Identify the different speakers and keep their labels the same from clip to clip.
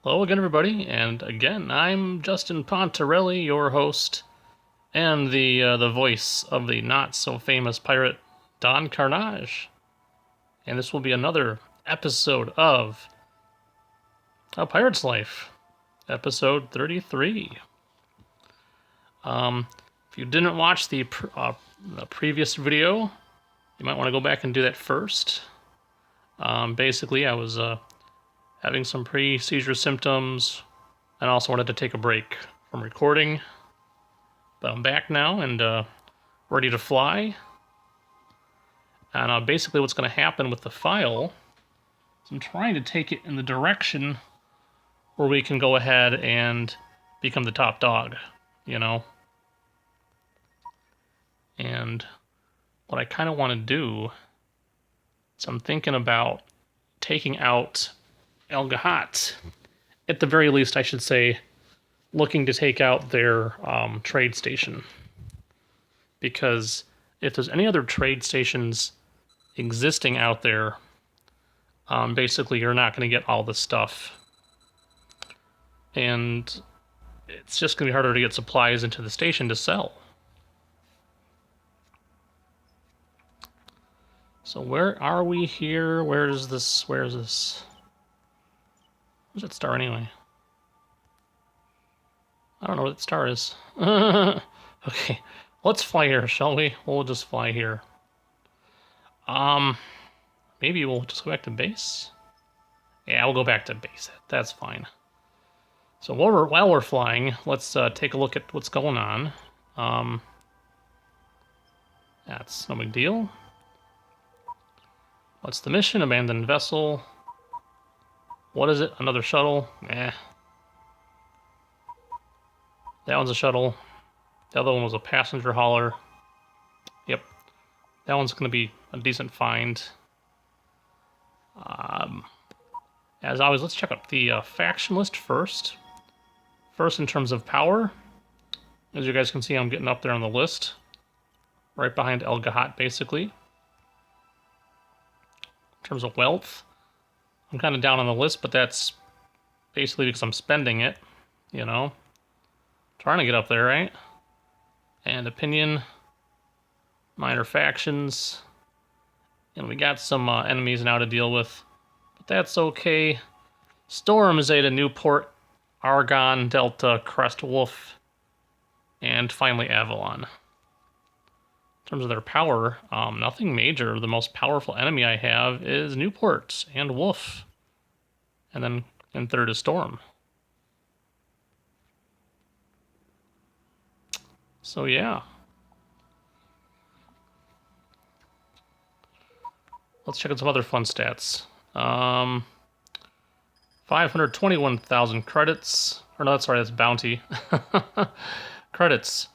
Speaker 1: Hello again, everybody, and again, I'm Justin Pontarelli, your host, and the voice of the not-so-famous pirate Don Karnage. And this will be another episode of A Pirate's Life, episode 33. If you didn't watch the previous video, you might want to go back and do that first. Basically, I was having some pre-seizure symptoms, and also wanted to take a break from recording. But I'm back now and ready to fly. And basically what's going to happen with the file is I'm trying to take it in the direction where we can go ahead and become the top dog, you know? And what I kind of want to do is I'm thinking about taking out Al-Ghat. At the very least, I should say, looking to take out their trade station. Because if there's any other trade stations existing out there, basically you're not going to get all this stuff. And it's just going to be harder to get supplies into the station to sell. So where are we here? Where is this? Where's that star anyway? I don't know where that star is. Okay, let's fly here, shall we? We'll just fly here. Maybe we'll just go back to base? Yeah, we'll go back to base. That's fine. So while we're flying, let's take a look at what's going on. That's no big deal. What's the mission? Abandoned vessel. What is it? Another shuttle? Eh. That one's a shuttle. The other one was a passenger hauler. Yep. That one's going to be a decent find. As always, let's check out the faction list first. First, in terms of power, as you guys can see, I'm getting up there on the list. Right behind Al-Ghat, basically. In terms of wealth, I'm kind of down on the list, but that's basically because I'm spending it, you know. Trying to get up there, right? And opinion, minor factions, and we got some enemies now to deal with, but that's okay. Storm, Zeta, Newport, Argon, Delta, Crest, Wolf, and finally Avalon. In terms of their power, nothing major. The most powerful enemy I have is Newport and Wolf, and then in third is Storm. So yeah. Let's check out some other fun stats. 521,000 credits. Or no, sorry, that's bounty. Credits.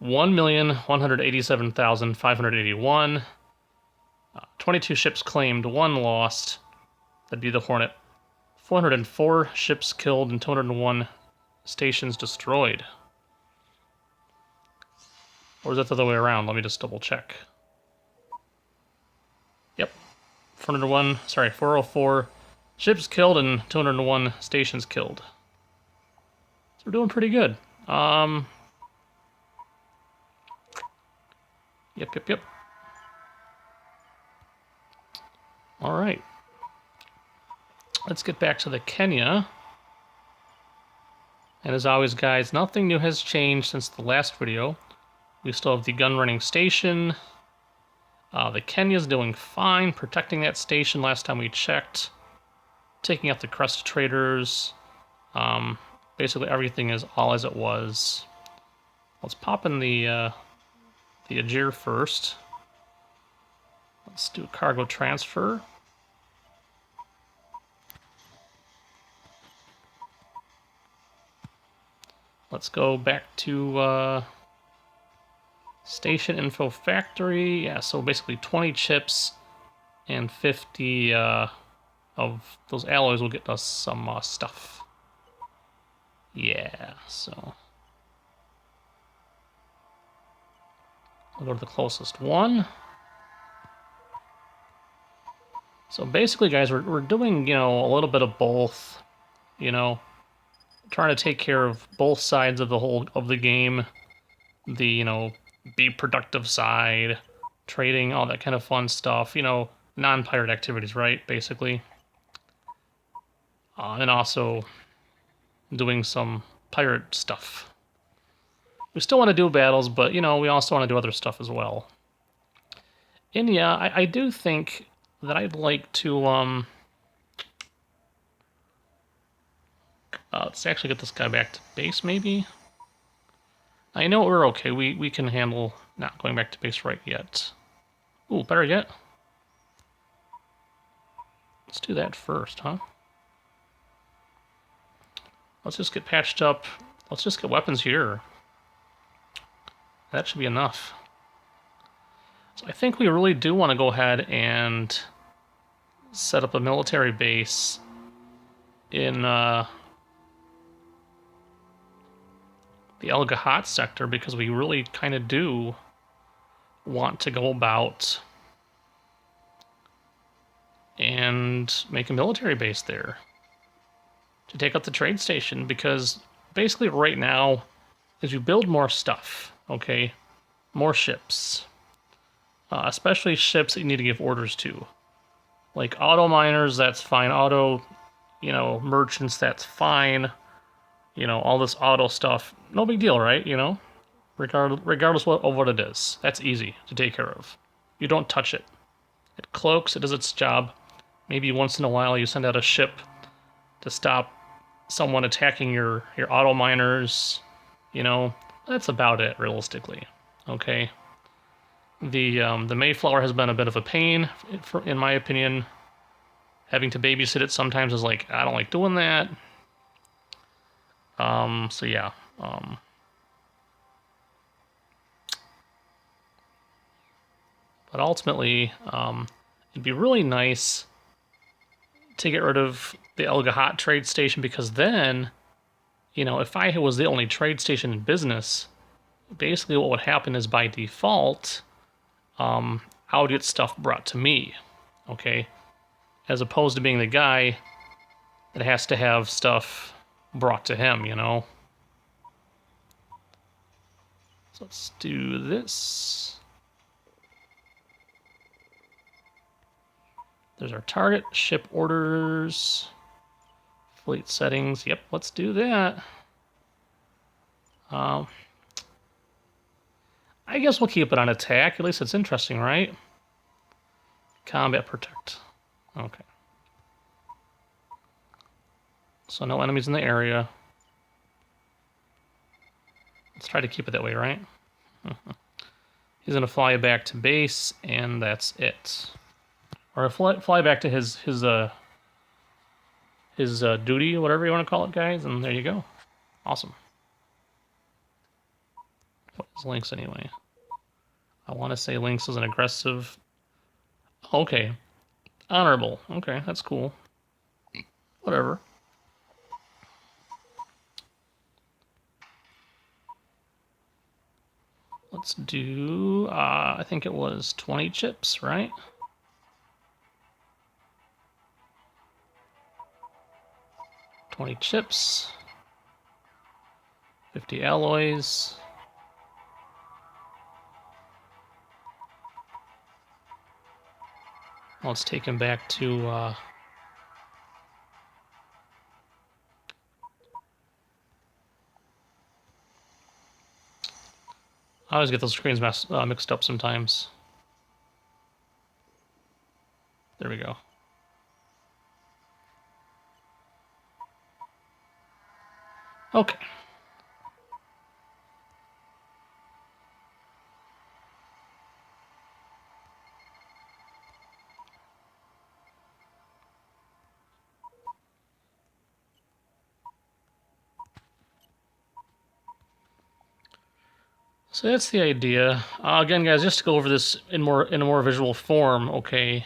Speaker 1: 1,187,581. 22 ships claimed, 1 lost. That'd be the Hornet. 404 ships killed and 201 stations destroyed. Or is that the other way around? Let me just double check. Yep. 404 ships killed and 201 stations killed. So we're doing pretty good. Yep. All right. Let's get back to the Kenya. And as always, guys, nothing new has changed since the last video. We still have the gun running station. The Kenya's doing fine, protecting that station last time we checked. Taking out the crest traders. Basically everything is all as it was. Let's pop in the Ajir first. Let's do a cargo transfer. Let's go back to Station Info Factory. Yeah, so basically 20 chips and 50 of those alloys will get us some stuff. Yeah, so I'll go to the closest one. So basically, guys, we're doing, you know, a little bit of both. you know, trying to take care of both sides of the game, the, you know, be productive side, trading, all that kind of fun stuff, you know, non-pirate activities, right, basically. And also doing some pirate stuff. We still want to do battles, but, you know, we also want to do other stuff as well. And yeah, I do think that I'd like to, let's actually get this guy back to base, maybe? I know we're okay. We can handle not going back to base right yet. Ooh, better yet. Let's do that first, huh? Let's just get patched up. Let's just get weapons here. That should be enough. So I think we really do want to go ahead and set up a military base in the Al-Ghat sector, because we really kind of do want to go about and make a military base there to take up the trade station, because basically right now, as you build more stuff, okay, more ships, especially ships that you need to give orders to, like auto miners, that's fine, auto, you know, merchants, that's fine, you know, all this auto stuff, no big deal, right, you know, regardless of what it is, that's easy to take care of. You don't touch it. It cloaks, it does its job. Maybe once in a while you send out a ship to stop someone attacking your auto miners, you know, that's about it, realistically, okay? The Mayflower has been a bit of a pain, in my opinion. Having to babysit it sometimes is like, I don't like doing that. So yeah. But ultimately, it'd be really nice to get rid of the Al-Ghat trade station, because then, you know, if I was the only trade station in business, basically what would happen is by default, I would get stuff brought to me, okay? As opposed to being the guy that has to have stuff brought to him, you know? So let's do this. There's our target, ship orders, fleet settings. Yep, let's do that. I guess we'll keep it on attack. At least it's interesting, right? Combat protect. Okay. So no enemies in the area. Let's try to keep it that way, right? He's gonna fly back to base, and that's it. Or fly back to his duty, whatever you want to call it, guys, and there you go. Awesome. What is Lynx anyway? I want to say Lynx is an aggressive. Okay, honorable. Okay, that's cool. Whatever. Let's do, I think it was 20 chips, right? 20 chips. 50 alloys. Let's take him back to, I always get those screens mixed up sometimes. There we go. Okay. So that's the idea. Again, guys, just to go over this in a more visual form, okay?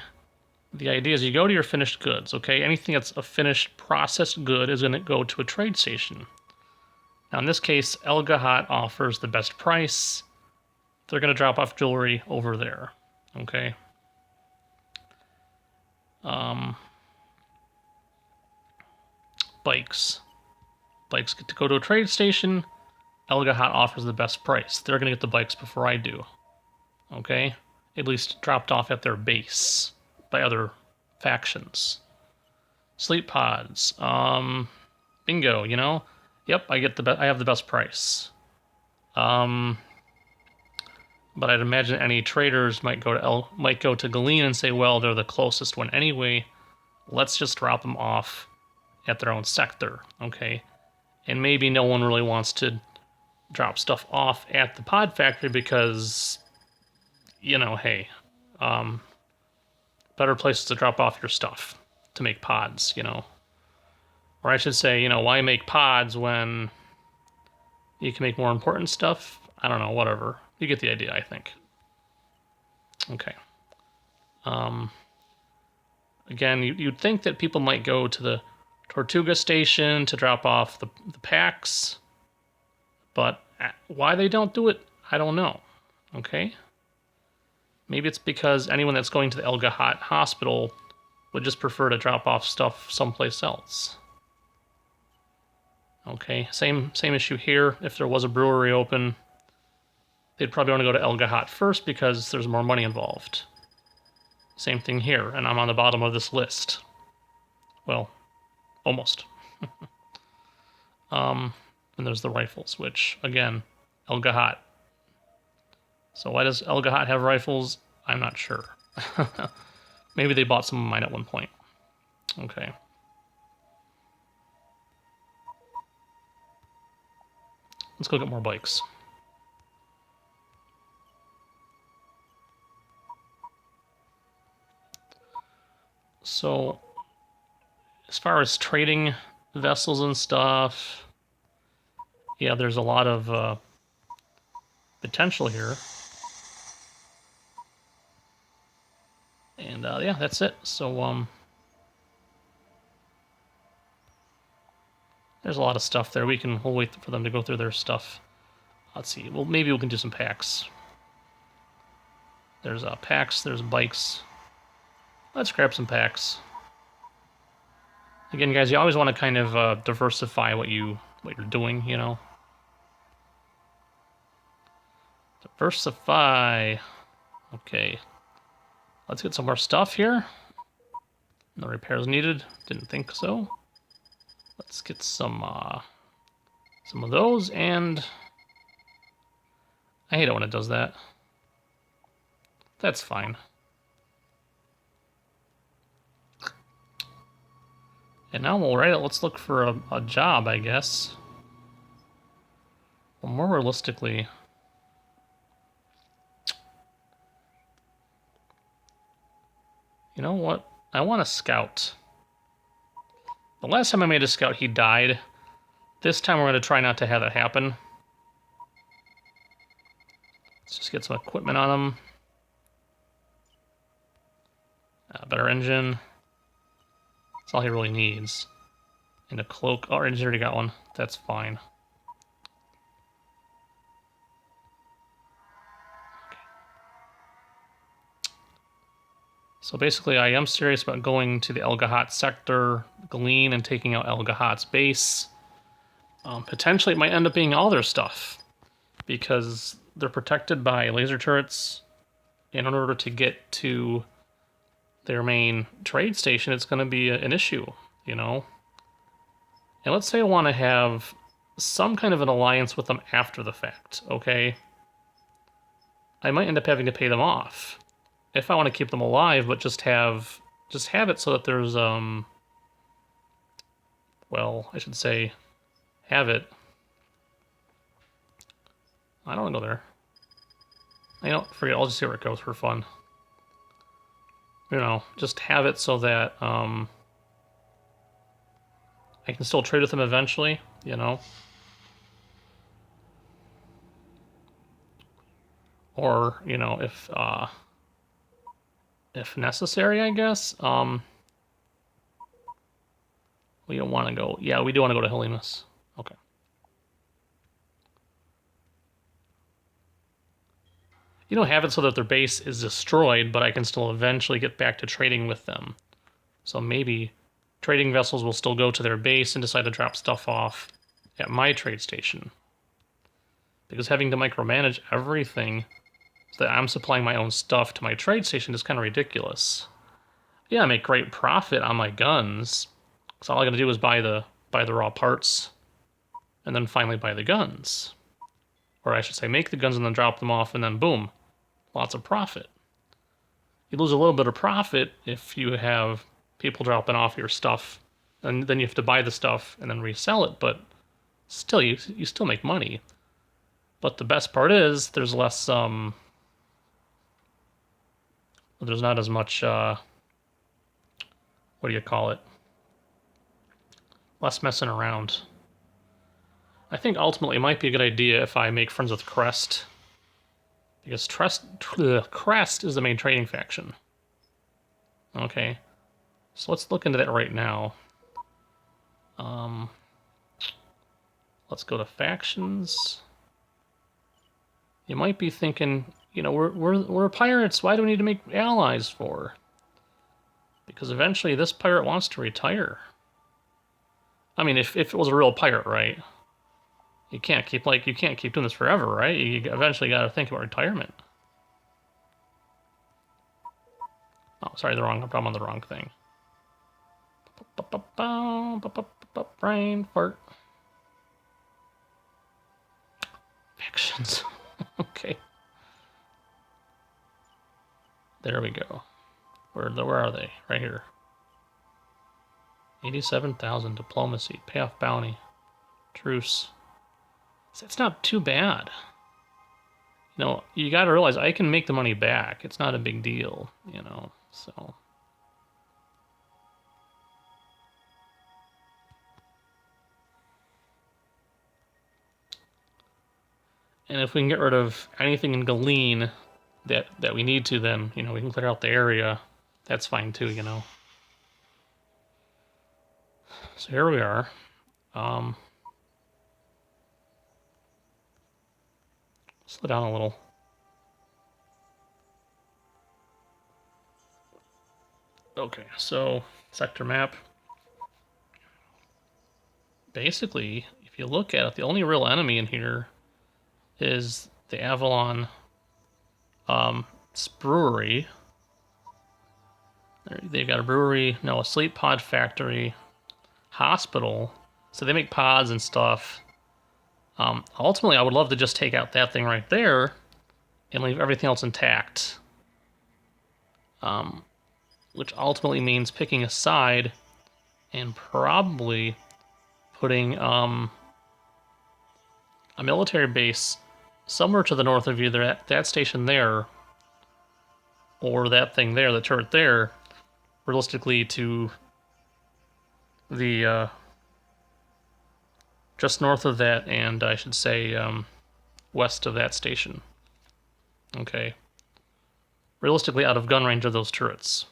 Speaker 1: The idea is you go to your finished goods, okay? Anything that's a finished processed good is going to go to a trade station. Now, in this case, Al-Ghat offers the best price. They're going to drop off jewelry over there, okay? bikes. Bikes get to go to a trade station. Al-Ghat offers the best price. They're going to get the bikes before I do. Okay? At least dropped off at their base by other factions. Sleep pods. Bingo, you know? Yep, I have the best price. But I'd imagine any traders might go to Galeen and say, well, they're the closest one anyway. Let's just drop them off at their own sector, okay? And maybe no one really wants to drop stuff off at the pod factory because, you know, hey, better places to drop off your stuff to make pods, you know? Or I should say, you know, why make pods when you can make more important stuff? I don't know, whatever. You get the idea, I think. Okay. Again, you'd think that people might go to the Tortuga station to drop off the packs, but why they don't do it, I don't know. Okay? Maybe it's because anyone that's going to the Al-Ghat hospital would just prefer to drop off stuff someplace else. Okay, same issue here. If there was a brewery open, they'd probably want to go to Al-Ghat first because there's more money involved. Same thing here, and I'm on the bottom of this list. Well, almost. And there's the rifles, which, again, Al-Ghat. So why does Al-Ghat have rifles? I'm not sure. Maybe they bought some of mine at one point. Okay. Let's go get more bikes. So, as far as trading vessels and stuff, yeah, there's a lot of potential here. And yeah, that's it. So there's a lot of stuff there. We'll wait for them to go through their stuff. Let's see. Well, maybe we can do some packs. There's packs. There's bikes. Let's grab some packs. Again, guys, you always want to kind of diversify what you're doing. You know. Diversify. Okay. Let's get some more stuff here. No repairs needed. Didn't think so. Let's get some of those, and I hate it when it does that. That's fine. And now we'll write it. Let's look for a job, I guess. Well, more realistically, you know what? I want a scout. The last time I made a scout, he died. This time we're going to try not to have that happen. Let's just get some equipment on him. Better engine. That's all he really needs. And a cloak. Oh, our engine's already got one. That's fine. So basically, I am serious about going to the Al-Ghat sector, Galeen, and taking out Al-Ghat's base. Potentially, it might end up being all their stuff, because they're protected by laser turrets. And in order to get to their main trade station, it's going to be an issue, you know? And let's say I want to have some kind of an alliance with them after the fact, okay? I might end up having to pay them off. If I want to keep them alive, but just have it so that there's well, I should say have it. I don't want to go there. I don't forget, I'll just see where it goes for fun. You know, just have it so that I can still trade with them eventually, you know. Or, you know, if necessary, I guess. We don't want to go. Yeah, we do want to go to Helemus. Okay. You don't have it so that their base is destroyed, but I can still eventually get back to trading with them. So maybe trading vessels will still go to their base and decide to drop stuff off at my trade station. Because having to micromanage everything so that I'm supplying my own stuff to my trade station is kind of ridiculous. Yeah, I make great profit on my guns, because all I gotta do is buy the raw parts, and then finally buy the guns. Or I should say, make the guns and then drop them off, and then boom, lots of profit. You lose a little bit of profit if you have people dropping off your stuff, and then you have to buy the stuff and then resell it, but still, you still make money. But the best part is, there's less, there's not as much, what do you call it? Less messing around. I think ultimately it might be a good idea if I make friends with Crest. Because Crest is the main trading faction. Okay. So let's look into that right now. Let's go to factions. You might be thinking, you know, we're pirates. Why do we need to make allies for? Because eventually this pirate wants to retire. I mean, if it was a real pirate, right? You can't keep doing this forever, right? You eventually got to think about retirement. Oh, sorry, I'm on the wrong thing. Brain fart. Factions. Okay. There we go. Where are they? Right here. 87,000 diplomacy, payoff bounty, truce. That's not too bad. You know, you got to realize I can make the money back. It's not a big deal, you know. So. And if we can get rid of anything in Galeen that we need to, then, you know, we can clear out the area. That's fine too, you know. So here we are. Slow down a little. Okay, so sector map. Basically, if you look at it, the only real enemy in here is the Avalon brewery. They've got a brewery, no, a sleep pod factory, hospital. So they make pods and stuff. Ultimately, I would love to just take out that thing right there and leave everything else intact. Which ultimately means picking a side and probably putting a military base somewhere to the north of either that station there or that thing there, the turret there, realistically to the just north of that, and I should say west of that station. Okay. Realistically out of gun range of those turrets.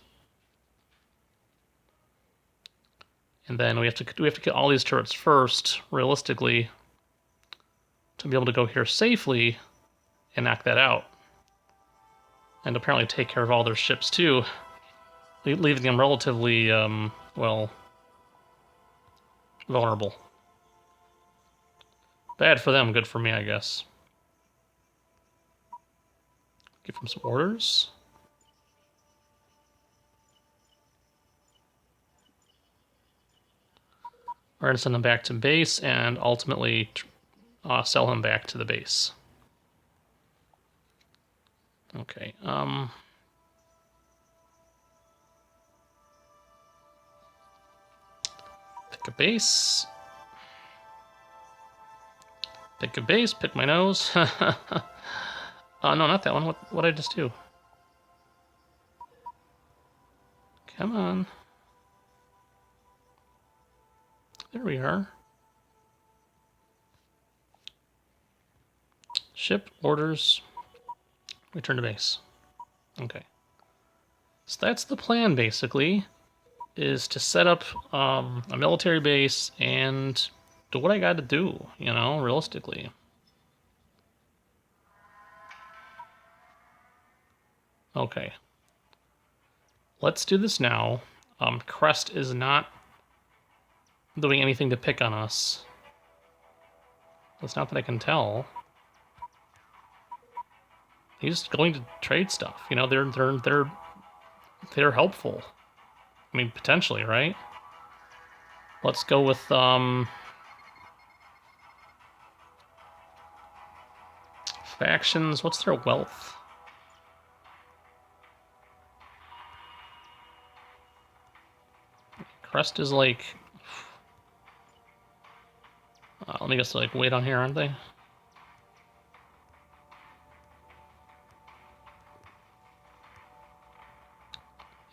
Speaker 1: And then we have to get all these turrets first, realistically, to be able to go here safely and knock that out. And apparently take care of all their ships too, leaving them relatively, well, vulnerable. Bad for them, good for me, I guess. Give them some orders. We're going to send him back to base and ultimately sell him back to the base. Okay. Pick a base. Pick a base. Pick my nose. No, not that one. What did I just do? Come on. There we are. Ship orders. Return to base. Okay. So that's the plan, basically, is to set up a military base and do what I got to do, you know, realistically. Okay. Let's do this now. Crest is not doing anything to pick on us. It's not that I can tell. He's going to trade stuff. You know, they're helpful. I mean, potentially, right? Let's go with factions. What's their wealth? Crest is like. Let me just like wait on here, aren't they?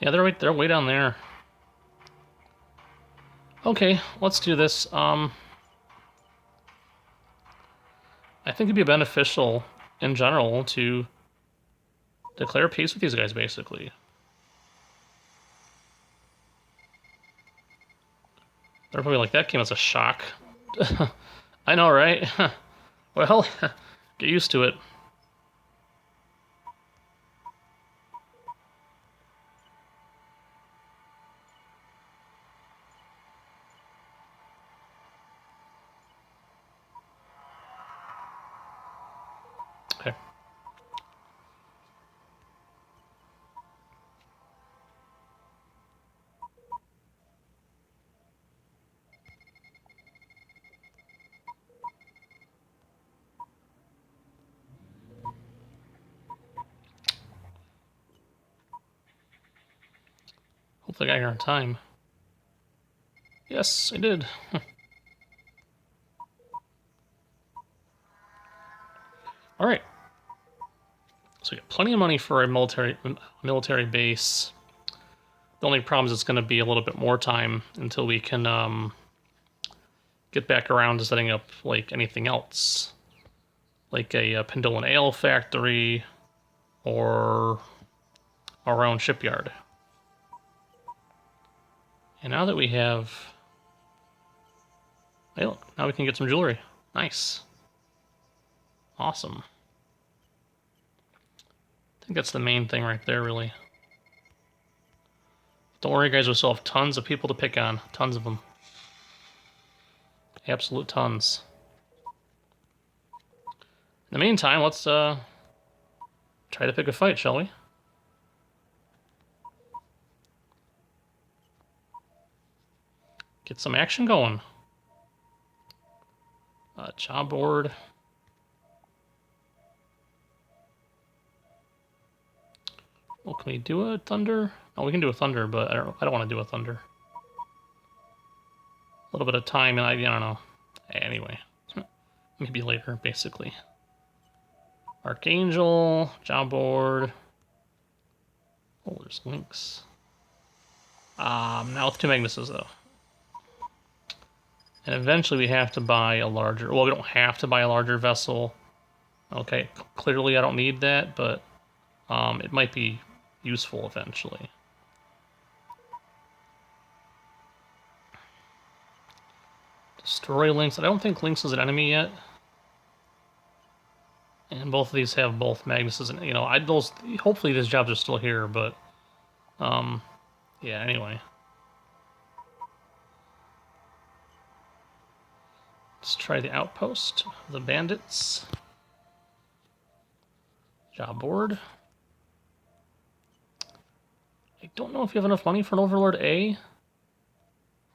Speaker 1: Yeah, they're way down there. Okay, let's do this. I think it'd be beneficial in general to declare peace with these guys, basically. They're probably like, that came as a shock. I know, right? Well, get used to it. Okay. Hopefully I got here on time. Yes, I did. All right. So we got plenty of money for a military base. The only problem is it's going to be a little bit more time until we can get back around to setting up like anything else, like a Pendolin Ale factory or our own shipyard. And now that we have, hey look, now we can get some jewelry. Nice. Awesome. I think that's the main thing right there, really. Don't worry, guys, we still have tons of people to pick on. Tons of them. Absolute tons. In the meantime, let's try to pick a fight, shall we? Get some action going. Job board. Well, can we do a thunder? Oh, we can do a thunder, but I don't want to do a thunder. A little bit of time, and I don't know. Anyway, maybe later, basically. Archangel, job board. Oh, there's links. Now with 2 Magnuses, though. And eventually we have to buy a larger... Well, we don't have to buy a larger vessel. Okay, clearly I don't need that, but it might be useful eventually. Destroy Lynx. I don't think Lynx is an enemy yet. And both of these have both Magnuses, and you know, hopefully these jobs are still here, but yeah, anyway. Let's try the outpost, the bandits. Job board. I don't know if you have enough money for an Overlord A.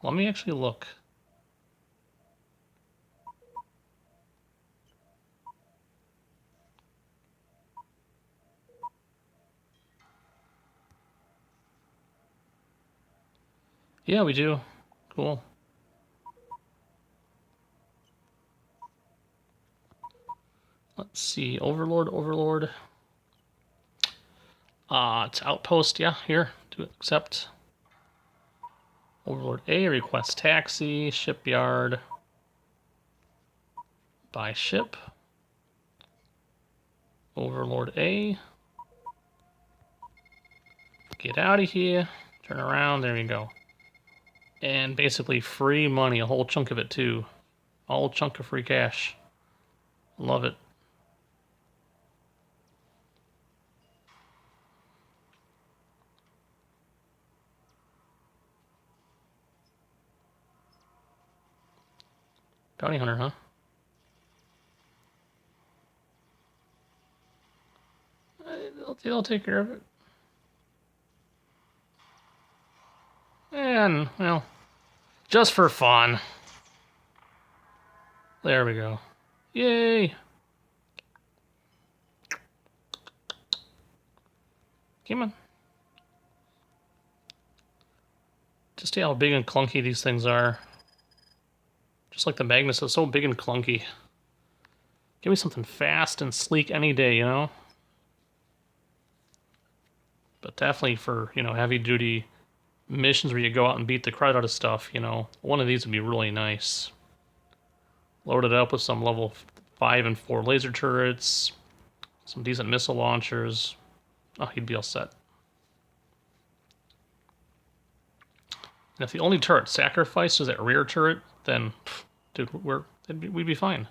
Speaker 1: Let me actually look. Yeah, we do. Cool. Let's see. Overlord. It's outpost. Yeah, here. Do it. Accept. Overlord A, request taxi, shipyard. Buy ship. Overlord A. Get out of here. Turn around. There you go. And basically free money, a whole chunk of it too. A whole chunk of free cash. Love it. Bounty hunter, huh? They'll take care of it. And, well, just for fun. There we go. Yay! Come on. Just see how big and clunky these things are. Just like the Magnus is so big and clunky. Give me something fast and sleek any day, you know? But definitely for, you know, heavy-duty missions where you go out and beat the crud out of stuff, you know, one of these would be really nice. Load it up with some level 5 and 4 laser turrets, some decent missile launchers. Oh, he'd be all set. And if the only turret sacrificed is that rear turret, then, dude, we'd be fine.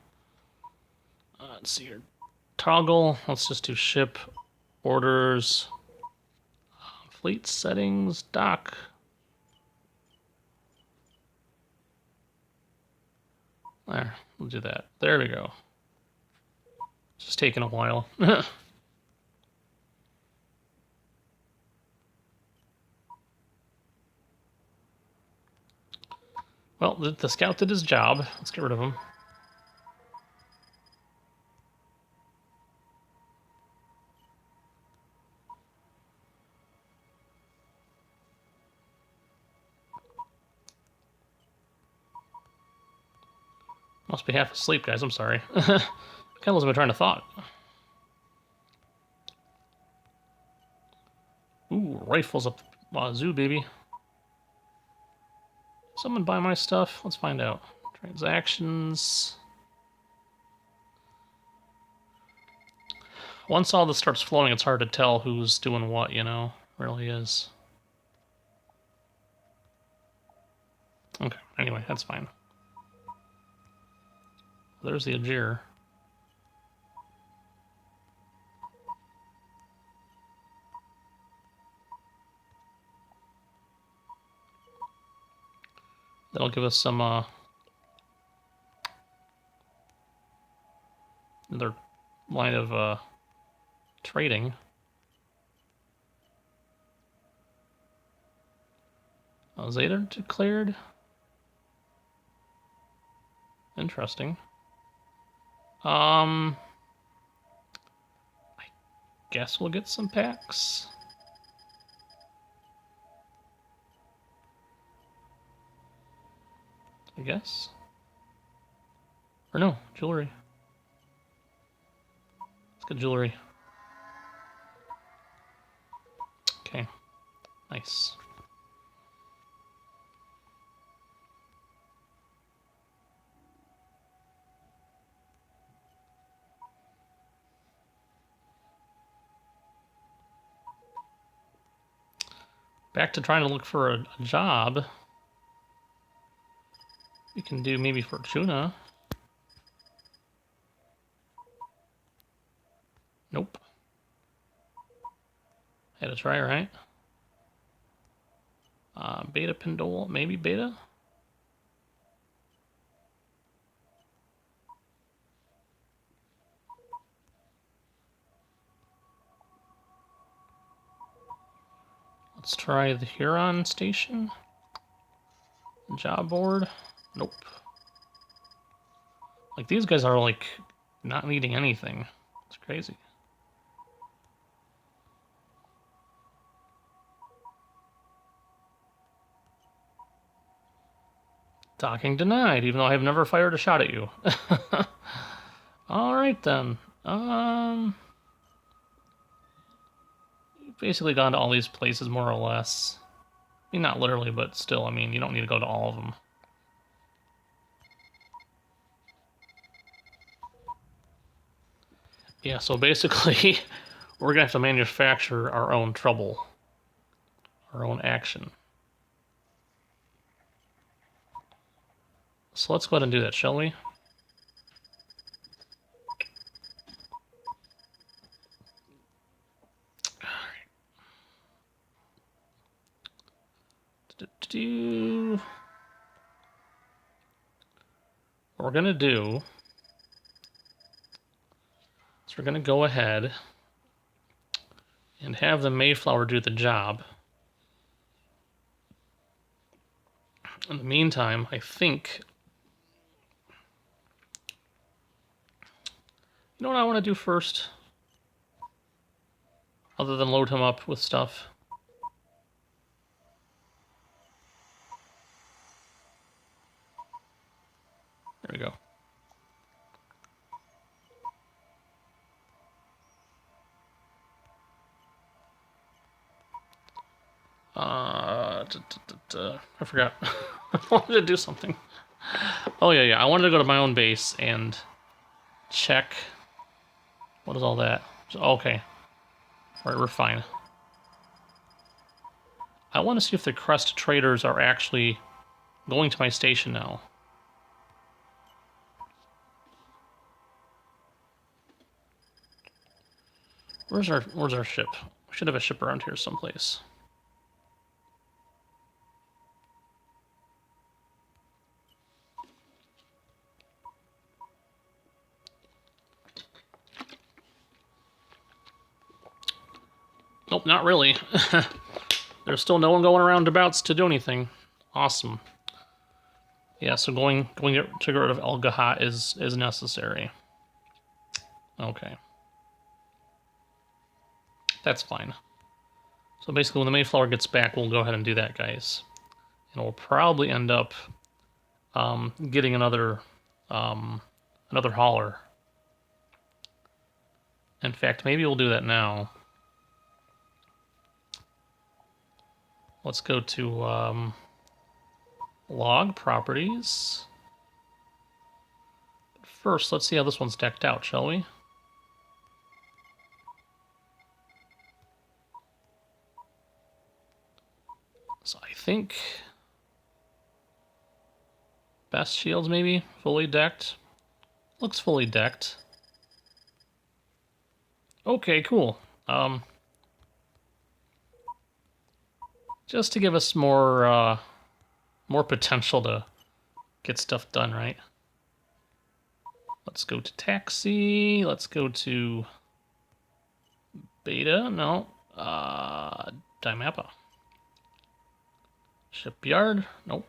Speaker 1: Let's see here. Toggle. Let's just do ship orders. Fleet settings. Dock. There. We'll do that. There we go. Just taking a while. Well, the scout did his job. Let's get rid of him. Must be half asleep, guys. I'm sorry. Kind of lost my train of thought. Ooh, rifles up wazoo, baby. Someone buy my stuff? Let's find out. Transactions. Once all this starts flowing, it's hard to tell who's doing what, you know? It really is. Okay, anyway, that's fine. There's the Ajir. That'll give us some, another line of, trading. Zeta declared. Interesting. I guess we'll get some packs. I guess. Or no, jewelry. Let's get jewelry. Okay. Nice. Back to trying to look for a job. We can do maybe Fortuna. Nope. Had to try, right? Beta Pendole, maybe Beta? Let's try the Huron Station. Job board. Nope. Like, these guys are, like, not needing anything. It's crazy. Docking denied, even though I have never fired a shot at you. Alright then. You've basically gone to all these places, more or less. I mean, not literally, but still, I mean, you don't need to go to all of them. Yeah, so basically, we're going to have to manufacture our own trouble. Our own action. So let's go ahead and do that, shall we? what we're going to do is we're going to go ahead and have the Mayflower do the job. In the meantime, I think... You know what I want to do first? Other than load him up with stuff. There we go. I forgot. I wanted to do something. Oh, yeah. I wanted to go to my own base and check. What is all that? Okay. Alright, we're fine. I want to see if the Crest traders are actually going to my station now. Where's our ship? We should have a ship around here someplace. Nope, not really. There's still no one going around abouts to do anything. Awesome. Yeah, so going to get rid of Al-Ghat is necessary. Okay. That's fine. So basically, when the Mayflower gets back, we'll go ahead and do that, guys. And we'll probably end up getting another hauler. In fact, maybe we'll do that now. Let's go to log properties. First, let's see how this one's decked out, shall we? So I think best shields maybe fully decked. Looks fully decked. Okay, cool. Just to give us more potential to get stuff done, right? Let's go to taxi. Let's go to beta. No. Dimappa. Shipyard. Nope.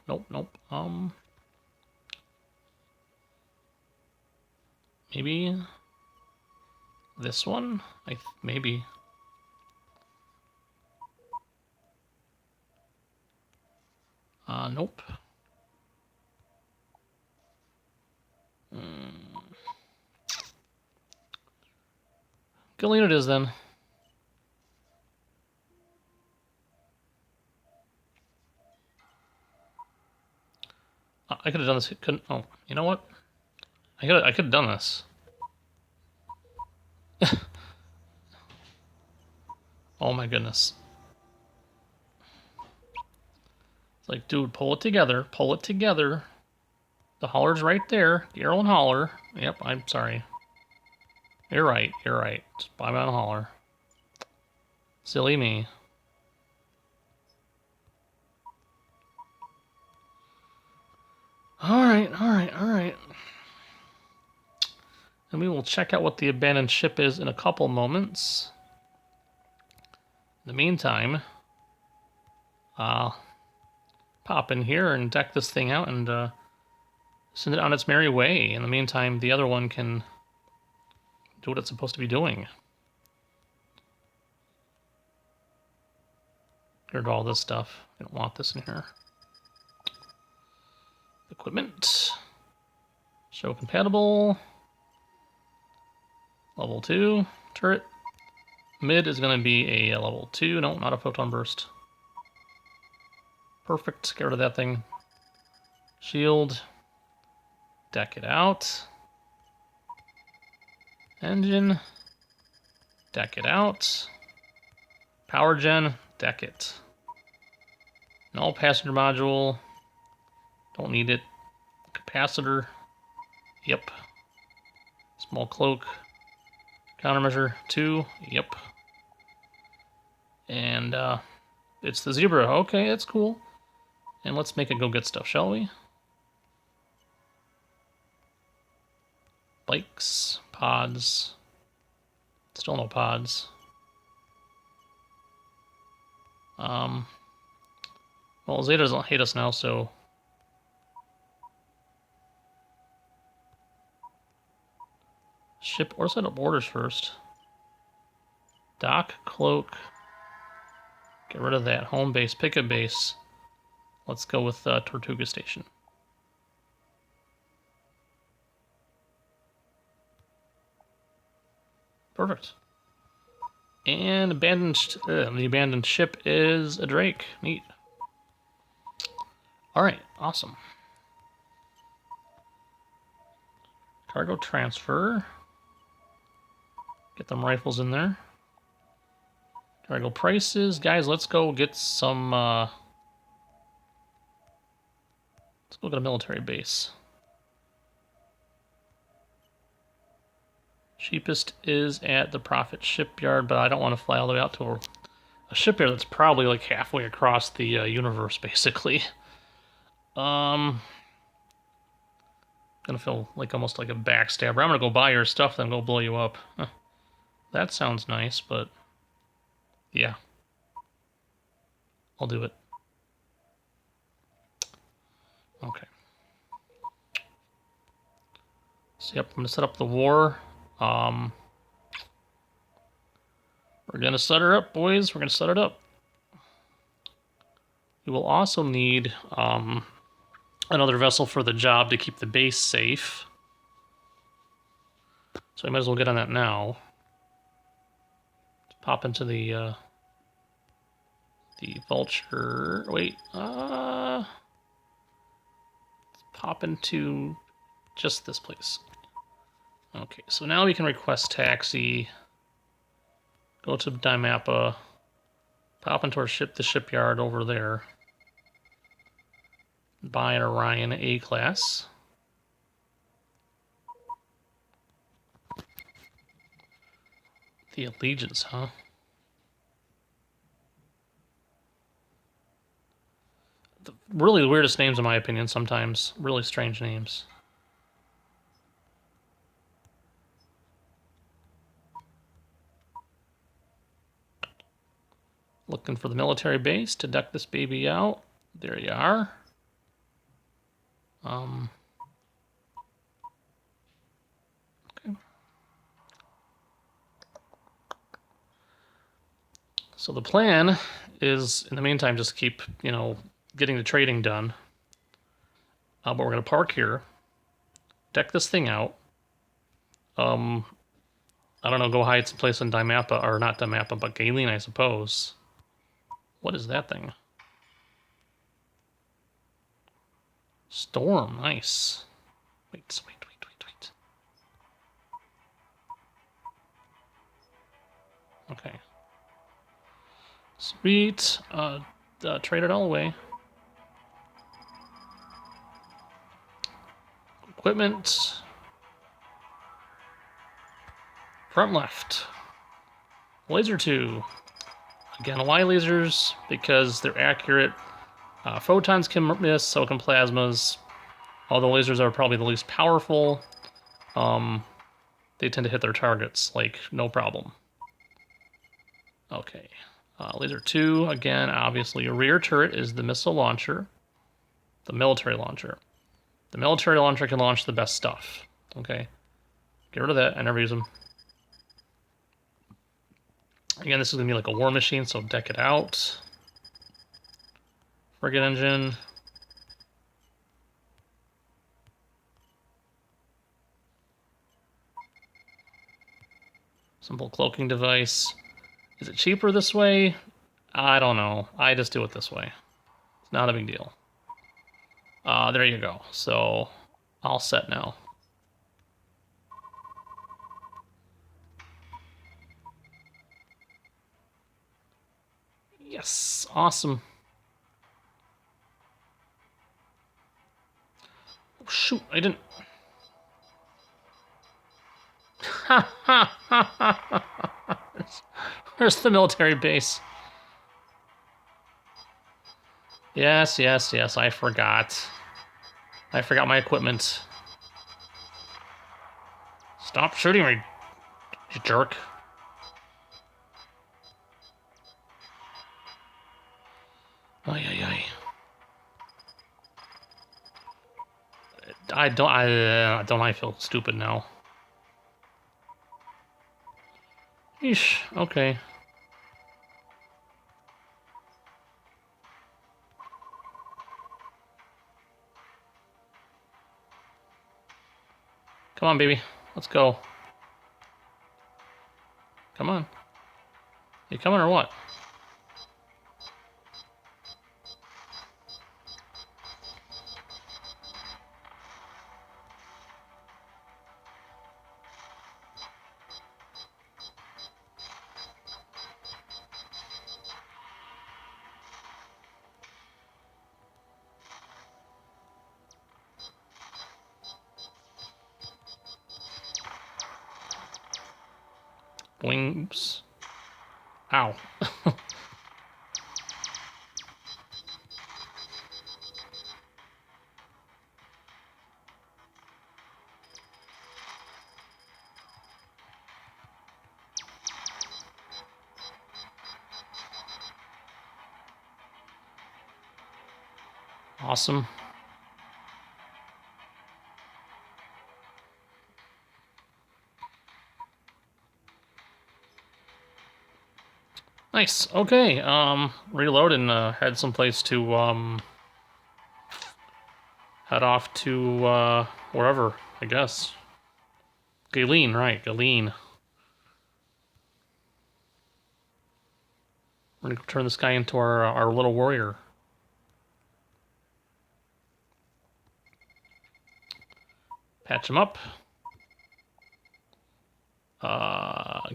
Speaker 1: Maybe this one? Maybe. Nope. Galena it is then. I could have done this. Couldn't. Oh, you know what? I could have done this. Oh my goodness. It's like, dude, pull it together. Pull it together. The hauler's right there. The Arrow and hauler. Yep, I'm sorry. You're right. Just buy me on a hauler. Silly me. Alright. And we will check out what the abandoned ship is in a couple moments. In the meantime, pop in here and deck this thing out and send it on its merry way. In the meantime, the other one can do what it's supposed to be doing. Get rid of all this stuff. I don't want this in here. Equipment. Show compatible. Level 2 turret. Mid is going to be a level 2. No, not a photon burst. Perfect. Get rid of that thing. Shield. Deck it out. Engine. Deck it out. Power gen. Deck it. No passenger module. Don't need it. Capacitor. Yep. Small cloak. Countermeasure 2. Yep. And it's the zebra. Okay, that's cool. And let's make it go get stuff, shall we? Bikes, pods. Still no pods. Well, Zeta doesn't hate us now, so... Ship or set up orders first. Dock, cloak. Get rid of that. Home base, pick a base. Let's go with Tortuga Station. Perfect. And the abandoned ship is a Drake. Neat. Alright, awesome. Cargo transfer. Get them rifles in there. Cargo prices. Guys, let's go get some... let's go get a military base. Cheapest is at the Prophet Shipyard, but I don't want to fly all the way out to a shipyard that's probably like halfway across the universe, basically. Gonna feel like almost like a backstabber. I'm gonna go buy your stuff, then go blow you up. Huh. That sounds nice, but yeah, I'll do it. Okay. So yep, I'm gonna set up the war. We're gonna set her up, boys. We're gonna set it up. We will also need another vessel for the job to keep the base safe. So I might as well get on that now. Let's pop into the Vulture. Wait, let's pop into just this place. Okay, so now we can request taxi. Go to Dimappa. Pop into our ship, the shipyard over there. Buy an Orion A-class. The Allegiance, huh? Really the weirdest names in my opinion sometimes. Really strange names. Looking for the military base to deck this baby out. There you are. Okay. So the plan is, in the meantime, just keep, getting the trading done. But we're going to park here, deck this thing out. I don't know, go hide someplace in Dimappa, or not Dimappa, but Galen, I suppose. What is that thing? Storm, nice. Wait. Okay. Sweet. Trade it all away. Equipment. Front left. Laser 2. Again, why lasers? Because they're accurate. Photons can miss, so can plasmas. Although lasers are probably the least powerful, they tend to hit their targets, like, no problem. Okay. Laser 2, again, obviously a rear turret is the missile launcher. The military launcher. The military launcher can launch the best stuff. Okay. Get rid of that. I never use them. Again, this is going to be like a war machine, so deck it out. Frigate engine. Simple cloaking device. Is it cheaper this way? I don't know. I just do it this way. It's not a big deal. There you go. So, all set now. Yes, awesome. Oh, shoot, I didn't... Where's the military base? Yes, I forgot. I forgot my equipment. Stop shooting me, you jerk. Ay, ay, ay. I feel stupid now. Eesh, okay. Come on, baby. Let's go. Come on. You coming or what? Wings. Ow. Awesome. Nice. Okay. Reload and head someplace to head off to wherever, I guess. Galeen, right? Galeen. We're gonna turn this guy into our little warrior. Patch him up.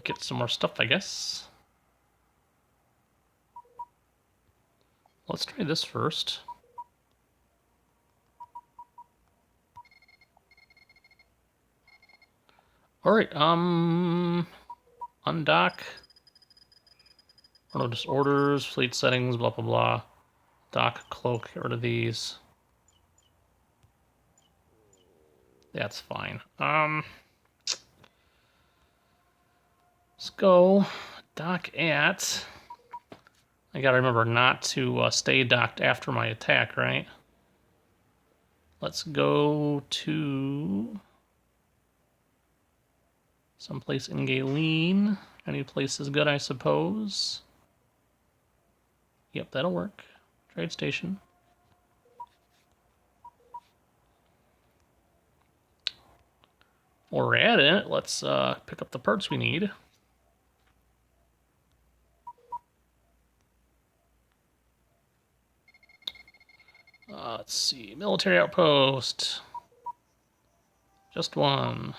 Speaker 1: Get some more stuff, I guess. Let's try this first. Alright, undock. Oh no, just orders, fleet settings, blah blah blah. Dock, cloak, get rid of these. That's fine. Let's go dock at... I gotta remember not to stay docked after my attack, right? Let's go to someplace in Galeen. Any place is good, I suppose. Yep, that'll work. Trade station. While we're at it, let's pick up the parts we need. Let's see, military outpost. Just one.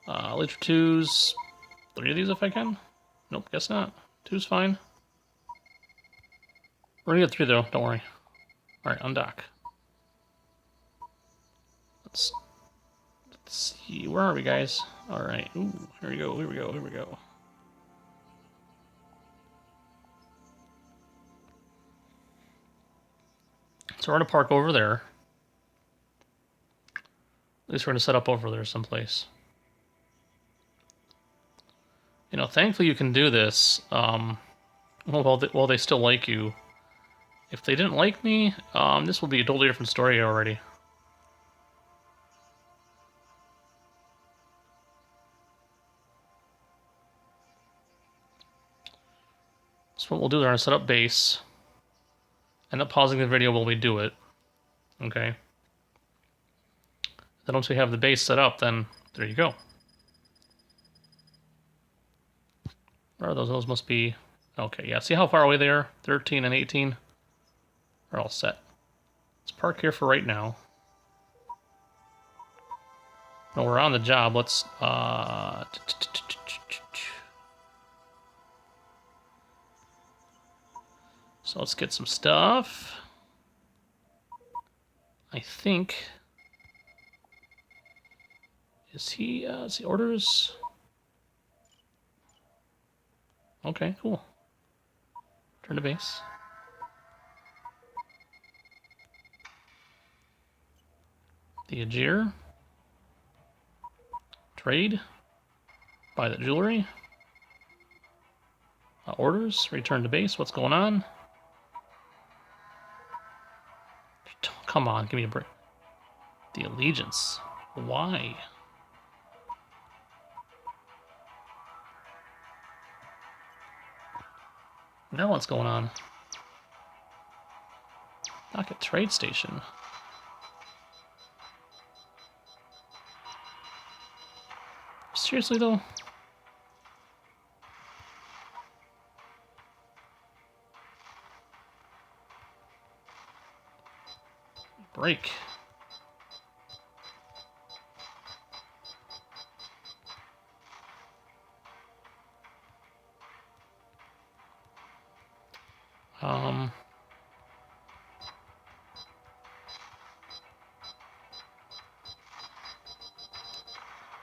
Speaker 1: Liter 2s. 3 of these if I can. Nope, guess not. 2's fine. We're gonna get 3 though, don't worry. Alright, undock. Let's see, where are we, guys? Alright, ooh, here we go, here we go, here we go. So we're gonna park over there. At least we're gonna set up over there someplace. You know, thankfully you can do this, while they still like you. If they didn't like me, this will be a totally different story already. So what we'll do, we're gonna set up base. End up pausing the video while we do it. Okay. Then once we have the base set up, then there you go. Where are those? Those must be... Okay, yeah. See how far away they are? 13 and 18 are all set. Let's park here for right now. When we're on the job, let's... So let's get some stuff. I think... Is he orders? Okay, cool. Turn to base. The Ajir. Trade. Buy the jewelry. Orders. Return to base. What's going on? Come on, give me a break. The allegiance. Why? Now what's going on? Dock at trade station. Seriously though? Break.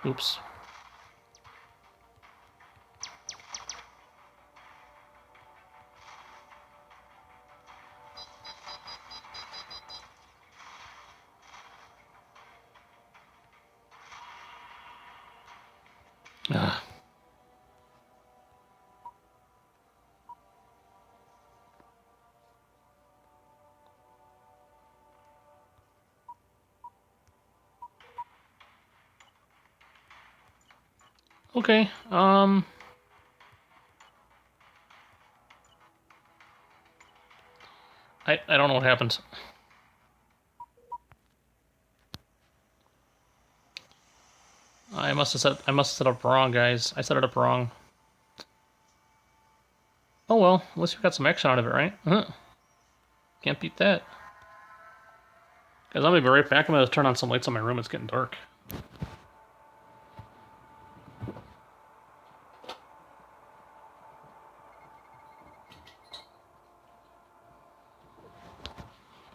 Speaker 1: Oops. Ah. Okay, I don't know what happened. I must have set up wrong, guys. I set it up wrong. Oh well, at least we got some action out of it, right? Can't beat that. Guys, I'm gonna be right back. I'm gonna turn on some lights in my room. It's getting dark.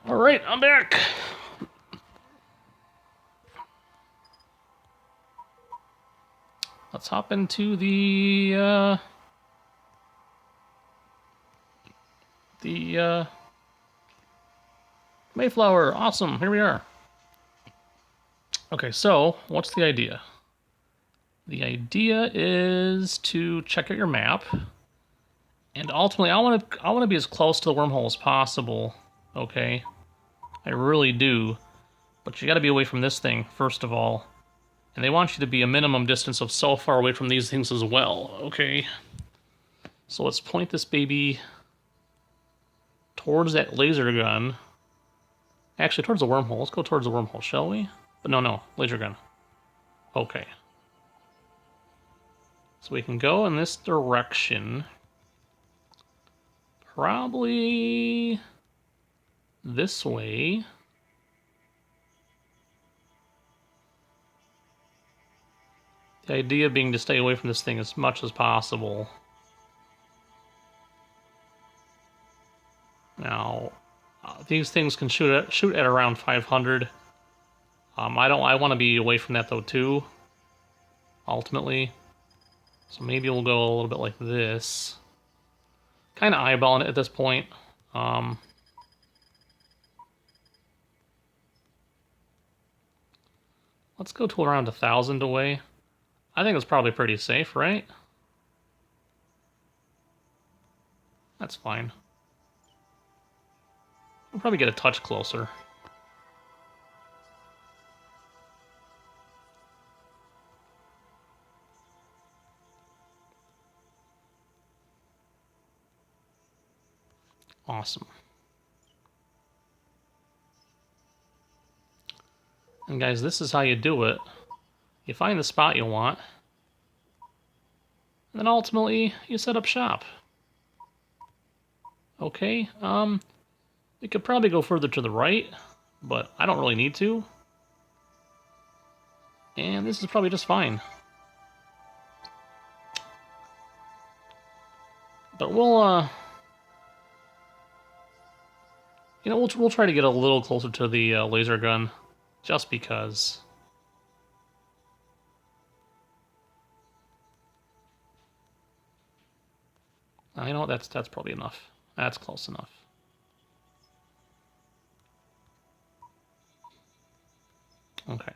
Speaker 1: Alright, I'm back! Let's hop into the Mayflower. Awesome, here we are. Okay, so, what's the idea? The idea is to check out your map. And ultimately, I want to be as close to the wormhole as possible. Okay? I really do. But you gotta be away from this thing, first of all. And they want you to be a minimum distance of so far away from these things as well, okay? So let's point this baby towards that laser gun. Actually, towards the wormhole. Let's go towards the wormhole, shall we? But no, laser gun. Okay. So we can go in this direction. Probably this way. The idea being to stay away from this thing as much as possible. Now, these things can shoot at around 500. I want to be away from that though too. Ultimately, so maybe we'll go a little bit like this. Kind of eyeballing it at this point. Let's go to around 1,000 away. I think it's probably pretty safe, right? That's fine. We'll probably get a touch closer. Awesome. And guys, this is how you do it. You find the spot you want, and then ultimately you set up shop. Okay, we could probably go further to the right, but I don't really need to. And this is probably just fine. But we'll, you know, we'll try to get a little closer to the laser gun, just because. You know what? That's probably enough. That's close enough. Okay.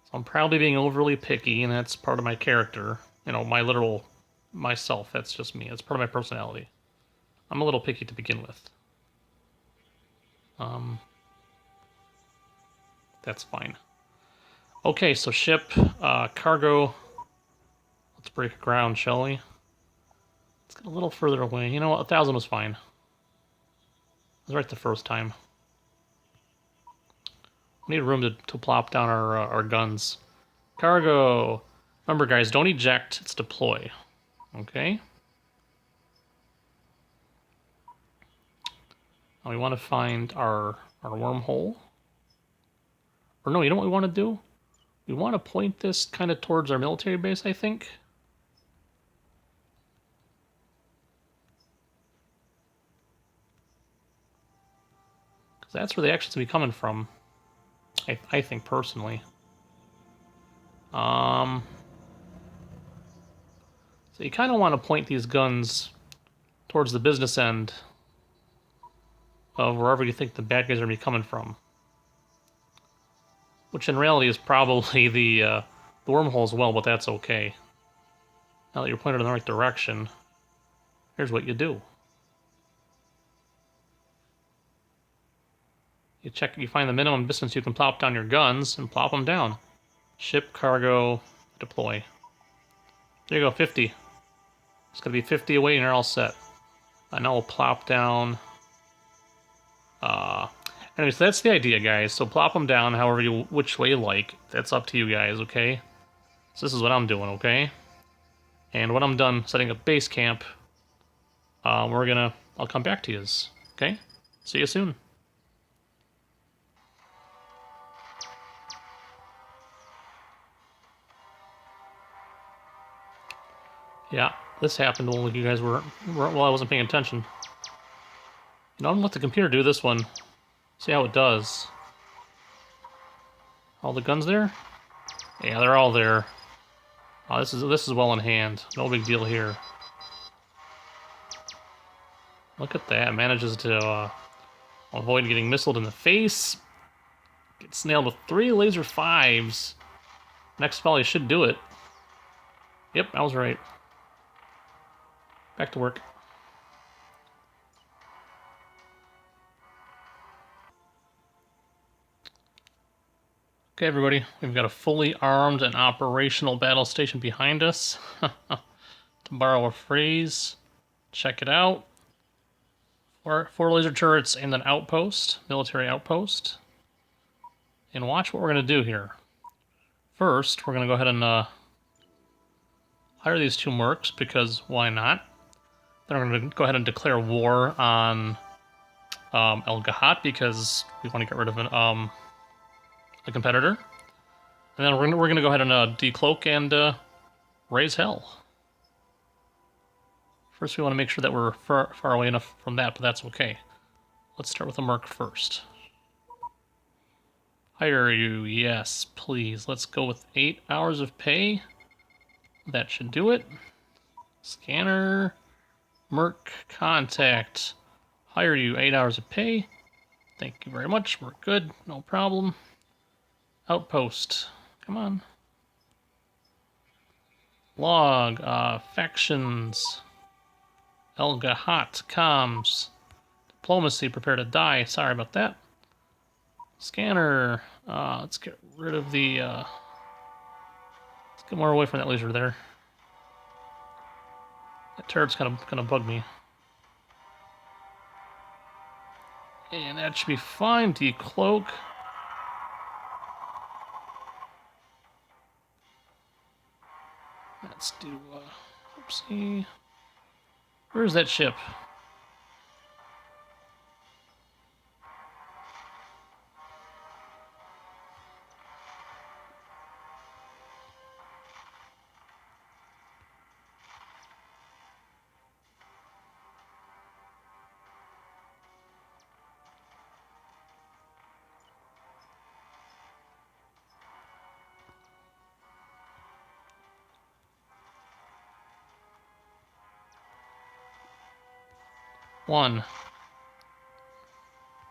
Speaker 1: So I'm probably being overly picky, and that's part of my character. You know, my literal myself. That's just me. It's part of my personality. I'm a little picky to begin with. That's fine. Okay, so ship, cargo. Let's break ground, shall we? Let's get a little further away. You know what? 1,000 was fine. I was right the first time. We need room to plop down our guns. Cargo. Remember, guys, don't eject. It's deploy. Okay? Now we want to find our wormhole. Or no, you know what we want to do? We want to point this kind of towards our military base, I think. Because that's where the action's going to be coming from. I think, personally. So you kind of want to point these guns towards the business end of wherever you think the bad guys are going to be coming from. Which in reality is probably the wormhole as well, but that's okay. Now that you're pointed in the right direction, here's what you do. You check, you find the minimum distance you can plop down your guns and plop them down. Ship, cargo, deploy. There you go, 50. It's gonna be 50 away and you're all set. And now we'll plop down. Anyways, that's the idea, guys. So plop them down which way you like. That's up to you guys, okay? So this is what I'm doing, okay? And when I'm done setting up base camp, I'll come back to you, okay? See you soon. Yeah, this happened while you guys were while I wasn't paying attention. You know, I'm gonna let the computer do this one. See how it does. All the guns there? Yeah, they're all there. Oh, this is well in hand. No big deal here. Look at that. Manages to avoid getting missiled in the face. Gets nailed with 3 laser 5s. Next volley should do it. Yep, I was right. Back to work. Okay, everybody. We've got a fully armed and operational battle station behind us. To borrow a phrase, check it out. 4 laser turrets and an outpost, military outpost. And watch what we're going to do here. First, we're going to go ahead and hire these 2 mercs, because why not? Then we're going to go ahead and declare war on Al-Ghat, because we want to get rid of a competitor. And then we're going to go ahead and decloak and raise hell. First, we want to make sure that we're far away enough from that, but that's okay. Let's start with a merc first. Hire you, yes, please. Let's go with 8 hours of pay. That should do it. Scanner, merc, contact. Hire you, 8 hours of pay. Thank you very much. We're good, no problem. Outpost, come on. Log, factions. Al-Ghat, comms. Diplomacy, prepare to die. Sorry about that. Scanner. Let's get rid of the... let's get more away from that laser there. That turret's kind of bugged me. And that should be fine. Decloak. Let's do... oopsie. Where's that ship? One,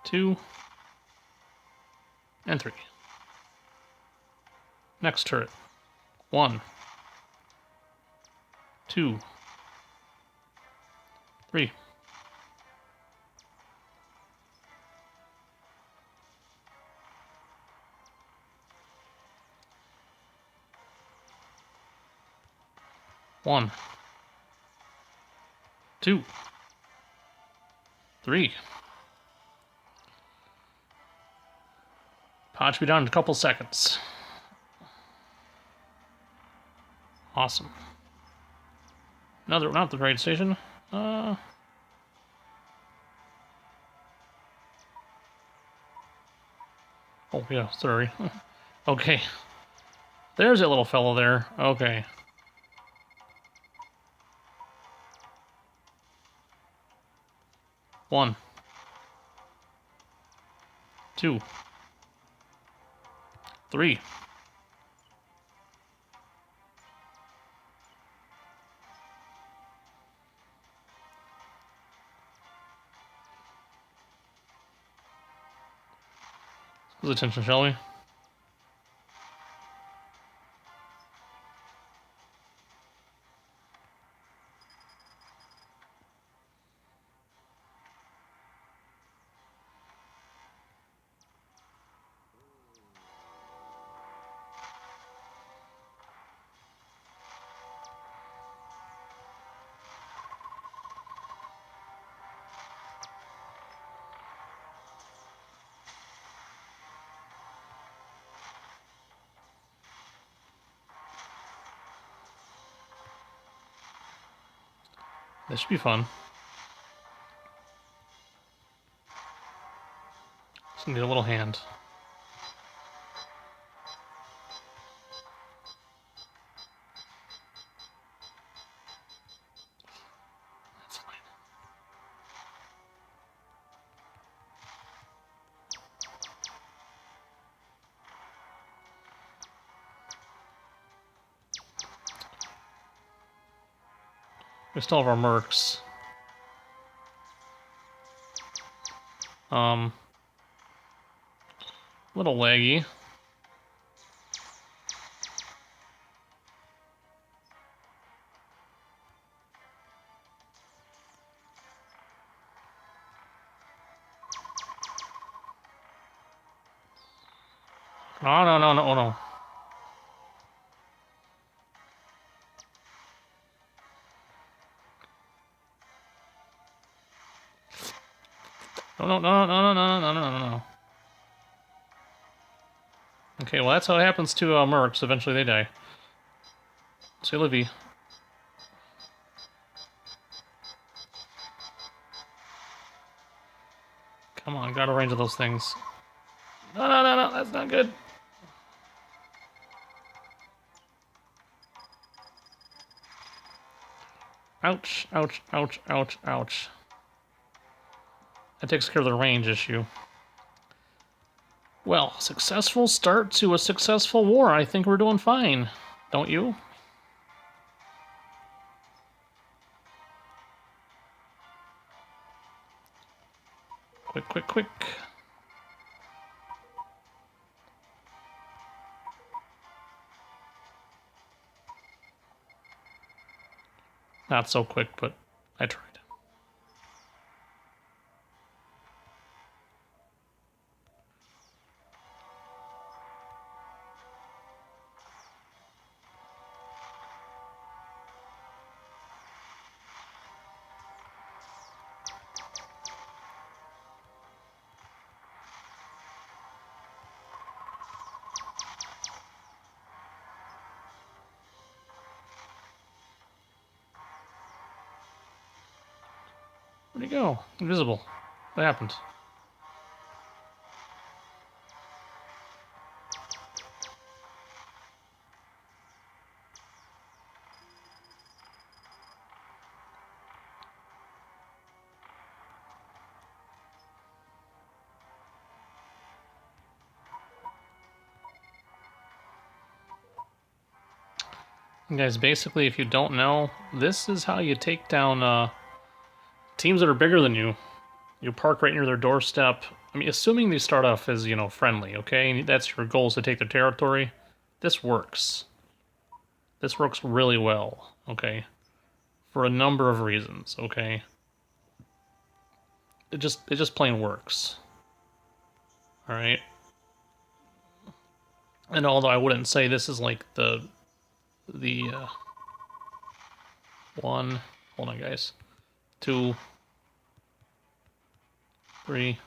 Speaker 1: 2, and 3. Next turret. 1, 2, 3. One, 2, 3. Pod should be done in a couple seconds. Awesome. Another, not the raid station. Oh yeah, sorry. Okay. There's a little fellow there. Okay. One, 2, 3. Pay attention, shall we? This should be fun. Just need a little hand. That's fine. We still have our mercs. Little laggy. No, no, no, no, no. No, no, no, no, no, no, no, no, no, no. Okay, well that's how it happens to mercs. Eventually they die. See Livy. Come on, got a range of those things. No, no, no, no, that's not good. Ouch, ouch, ouch, ouch, ouch. That takes care of the range issue. Well, successful start to a successful war. I think we're doing fine. Don't you? Quick, quick, quick. Not so quick, but I tried. Where'd he go? Invisible. What happened? Guys, basically, if you don't know, this is how you take down teams that are bigger than you. You park right near their doorstep. I mean, assuming they start off as, you know, friendly, okay? That's your goal, is to take their territory. this works. This works really well, okay? For a number of reasons, okay? It just plain works. All right. And although I wouldn't say this is like the one, hold on guys, 2, 3,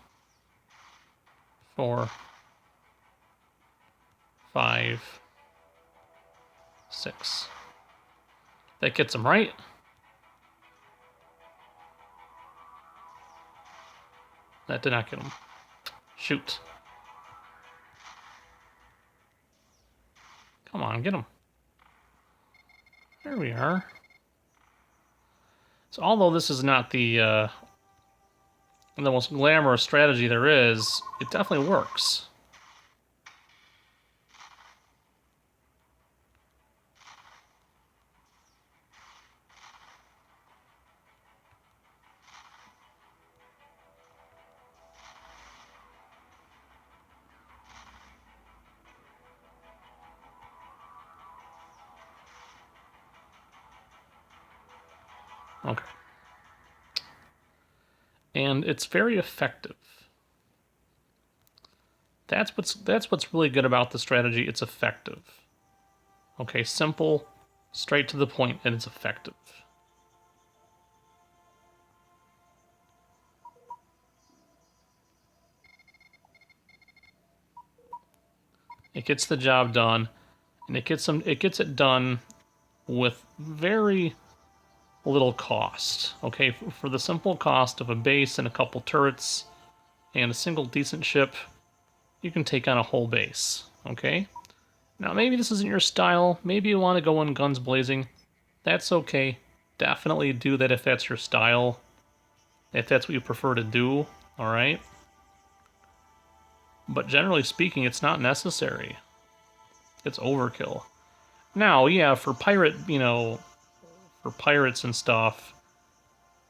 Speaker 1: 4, 5, 6. That gets him, right? That did not get him. Shoot. Come on, get him. There we are. So although this is not the most glamorous strategy there is, it definitely works. Okay. And it's very effective. That's what's really good about the strategy. It's effective. Okay, simple, straight to the point, and it's effective. It gets the job done, and it gets it done with very little cost. Okay, for the simple cost of a base and a couple turrets and a single decent ship, you can take on a whole base. Okay? Now maybe this isn't your style, maybe you want to go in guns blazing. That's okay. Definitely do that if that's your style. If that's what you prefer to do, alright? But generally speaking, it's not necessary. It's overkill. Now, yeah, for pirate, for pirates and stuff,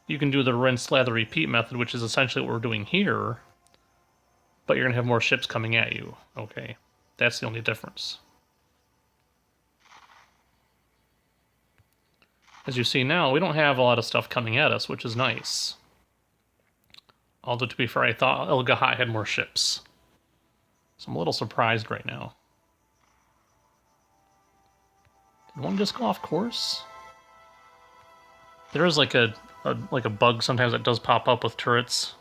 Speaker 1: you can do the rinse, slather, repeat method, which is essentially what we're doing here. But you're going to have more ships coming at you, okay? That's the only difference. As you see now, we don't have a lot of stuff coming at us, which is nice. Although, to be fair, I thought Al-Ghat had more ships. So I'm a little surprised right now. Did one just go off course? There is like a bug sometimes that does pop up with turrets.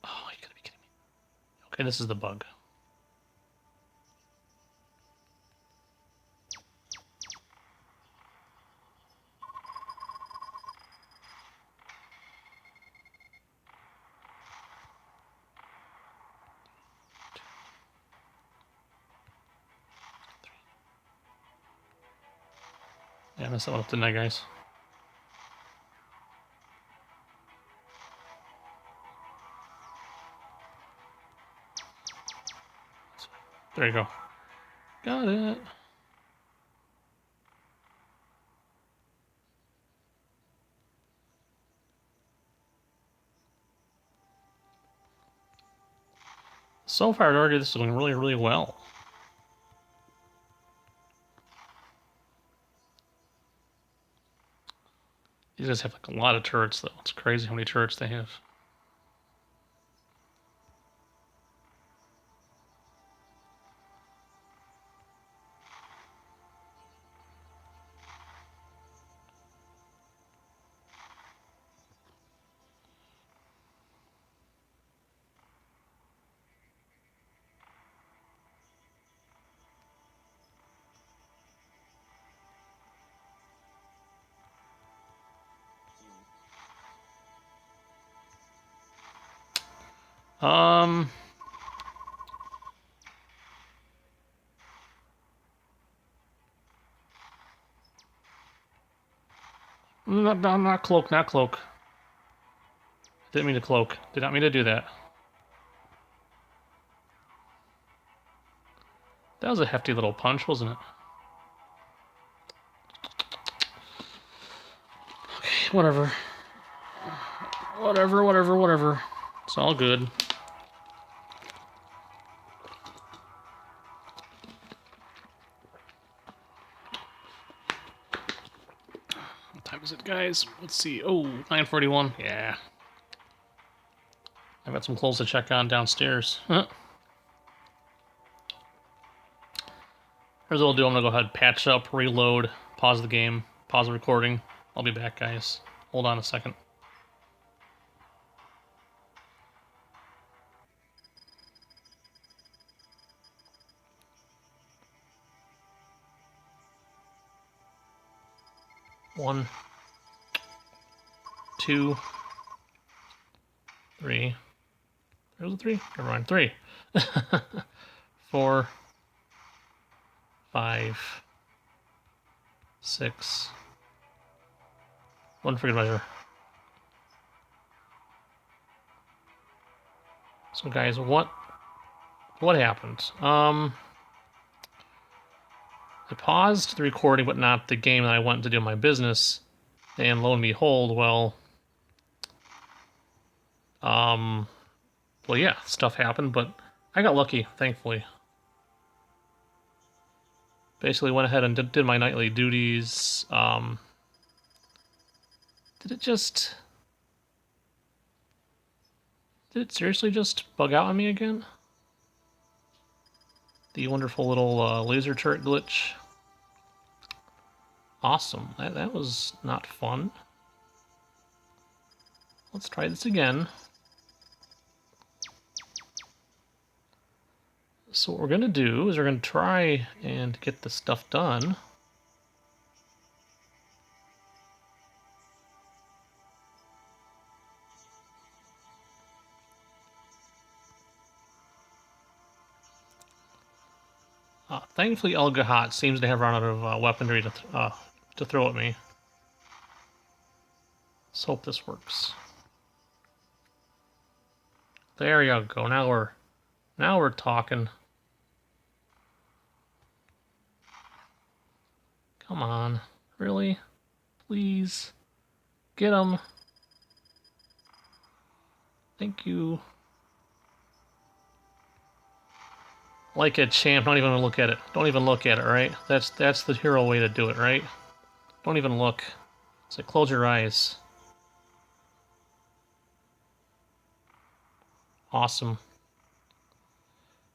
Speaker 1: Oh, you gotta be kidding me. Okay, this is the bug. Yeah, I messed that one up, didn't I, guys? There you go. Got it. So far, I'd argue this is going really, really well. These guys have like a lot of turrets, though. It's crazy how many turrets they have. Um, not cloak, not cloak. Didn't mean to cloak. Did not mean to do that. That was a hefty little punch, wasn't it? Okay, whatever. Whatever. It's all good. guys. Let's see. Oh, 9:41. Yeah. I've got some clothes to check on downstairs. Here's what I'll do. I'm going to go ahead, patch up, reload, pause the game, pause the recording. I'll be back, guys. Hold on a second. One, two, three. There's a three. Never mind. 3. 4, 5, 6. One for good measure. So, guys, what happened? I paused the recording, but not the game that I went to do my business. And lo and behold, well, yeah, stuff happened, but I got lucky, thankfully. Basically went ahead and did my nightly duties. Did it seriously just bug out on me again? The wonderful little laser turret glitch. Awesome. That was not fun. Let's try this again. So what we're going to do is we're going to try and get this stuff done. Thankfully, Al-Ghat seems to have run out of weaponry to throw at me. Let's hope this works. There you go. Now we're talking. Come on, really? Please, get him. Thank you. Like a champ, don't even look at it. Don't even look at it, right? That's the hero way to do it, right? Don't even look. It's like, close your eyes. Awesome.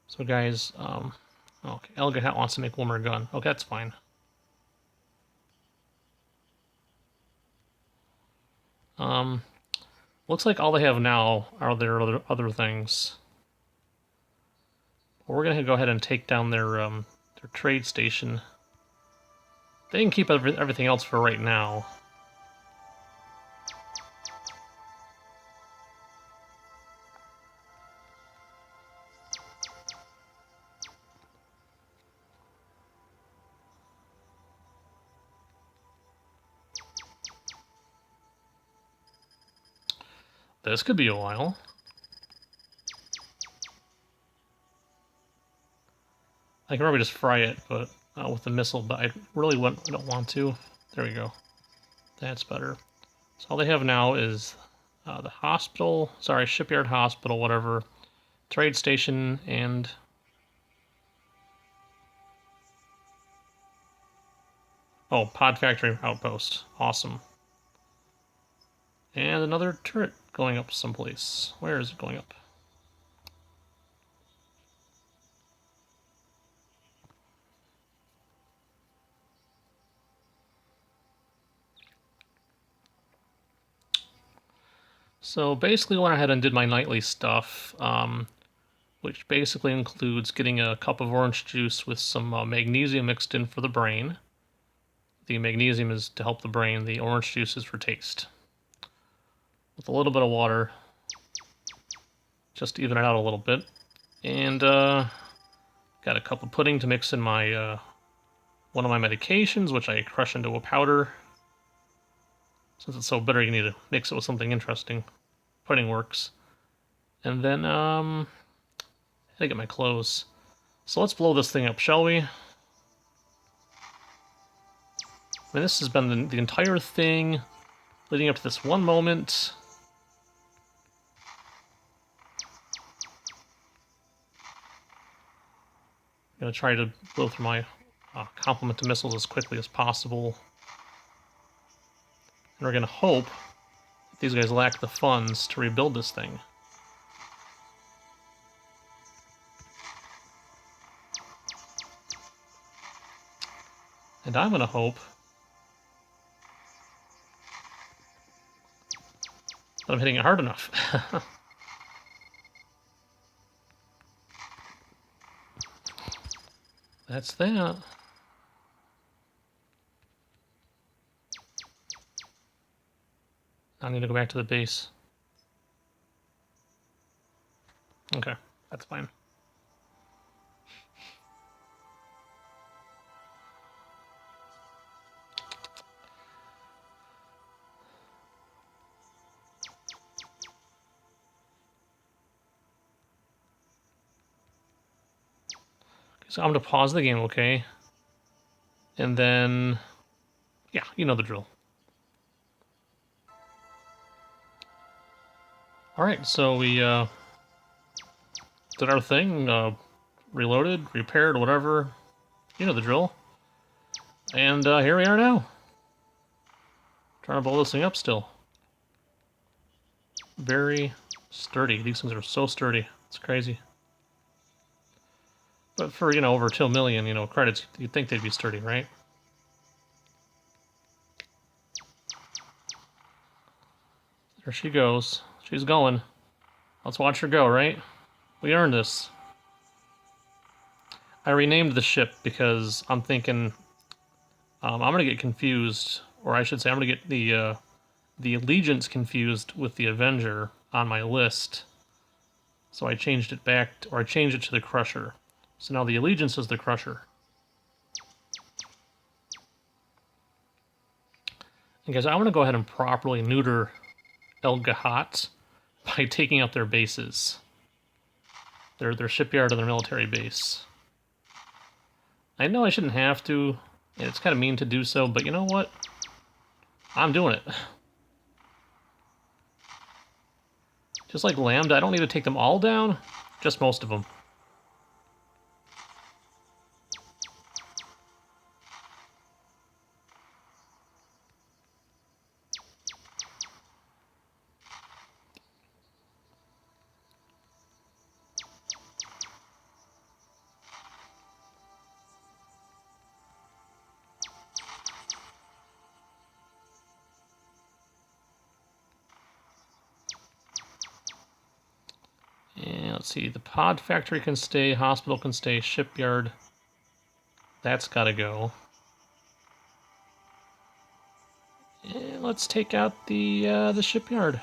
Speaker 1: So guys, okay, Al-Ghat wants to make one more gun. Okay, that's fine. Looks like all they have now are their other things. We're gonna go ahead and take down their trade station. They can keep everything else for right now. This could be a while. I can probably just fry it, but with the missile, but I don't want to. There we go. That's better. So all they have now is the hospital, sorry, shipyard hospital, whatever, trade station, and oh, pod factory outpost. Awesome. And another turret going up someplace. Where is it going up? So basically went ahead and did my nightly stuff, which basically includes getting a cup of orange juice with some magnesium mixed in for the brain. The magnesium is to help the brain, the orange juice is for taste. With a little bit of water, just to even it out a little bit. And got a cup of pudding to mix in my one of my medications, which I crush into a powder. Since it's so bitter, you need to mix it with something interesting. Pudding works. And then, I had to get my clothes. So let's blow this thing up, shall we? I mean, this has been the entire thing leading up to this one moment. I'm going to try to blow through my complement to missiles as quickly as possible. And we're going to hope that these guys lack the funds to rebuild this thing. And I'm going to hope that I'm hitting it hard enough. That's that. I need to go back to the base. Okay, that's fine. So I'm going to pause the game, okay? And then, yeah, you know the drill. Alright, so we did our thing, reloaded, repaired, whatever. You know the drill. And here we are now. Trying to blow this thing up still. Very sturdy. These things are so sturdy. It's crazy. But for, you know, over 2 million, you know, credits, you'd think they'd be sturdy, right? There she goes. She's going. Let's watch her go, right? We earned this. I renamed the ship because I'm thinking I'm going to get confused, or I should say I'm going to get the Allegiance confused with the Avenger on my list. So I changed it back, or I changed it to the Crusher. So now the Allegiance is the Crusher. And guys, I want to go ahead and properly neuter Al-Ghat by taking out their bases. Their shipyard and their military base. I know I shouldn't have to, and it's kind of mean to do so, but you know what? I'm doing it. Just like Lambda, I don't need to take them all down, just most of them. And let's see, the pod factory can stay, hospital can stay, shipyard, that's gotta go. And let's take out the shipyard.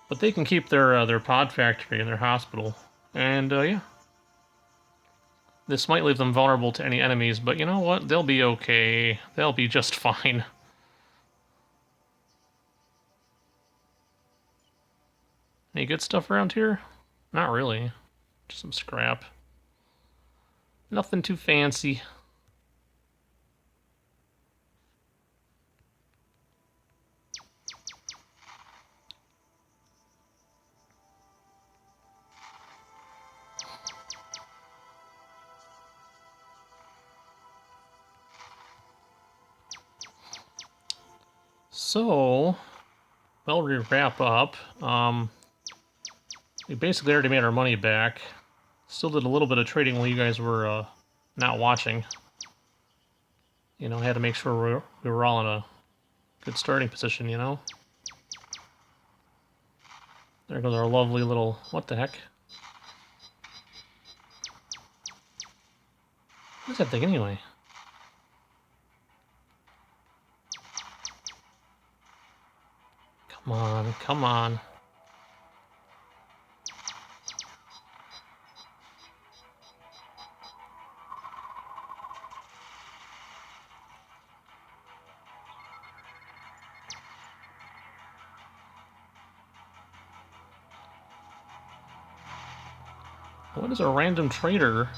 Speaker 1: But they can keep their pod factory and their hospital. And yeah. This might leave them vulnerable to any enemies, but you know what? They'll be okay. They'll be just fine. Any good stuff around here? Not really. Just some scrap. Nothing too fancy. So, well, we wrap up. We basically already made our money back. Still did a little bit of trading while you guys were not watching. You know, I had to make sure we were all in a good starting position, you know? There goes our lovely little... What the heck? What is that thing anyway? Come on, come on. What is a random trader?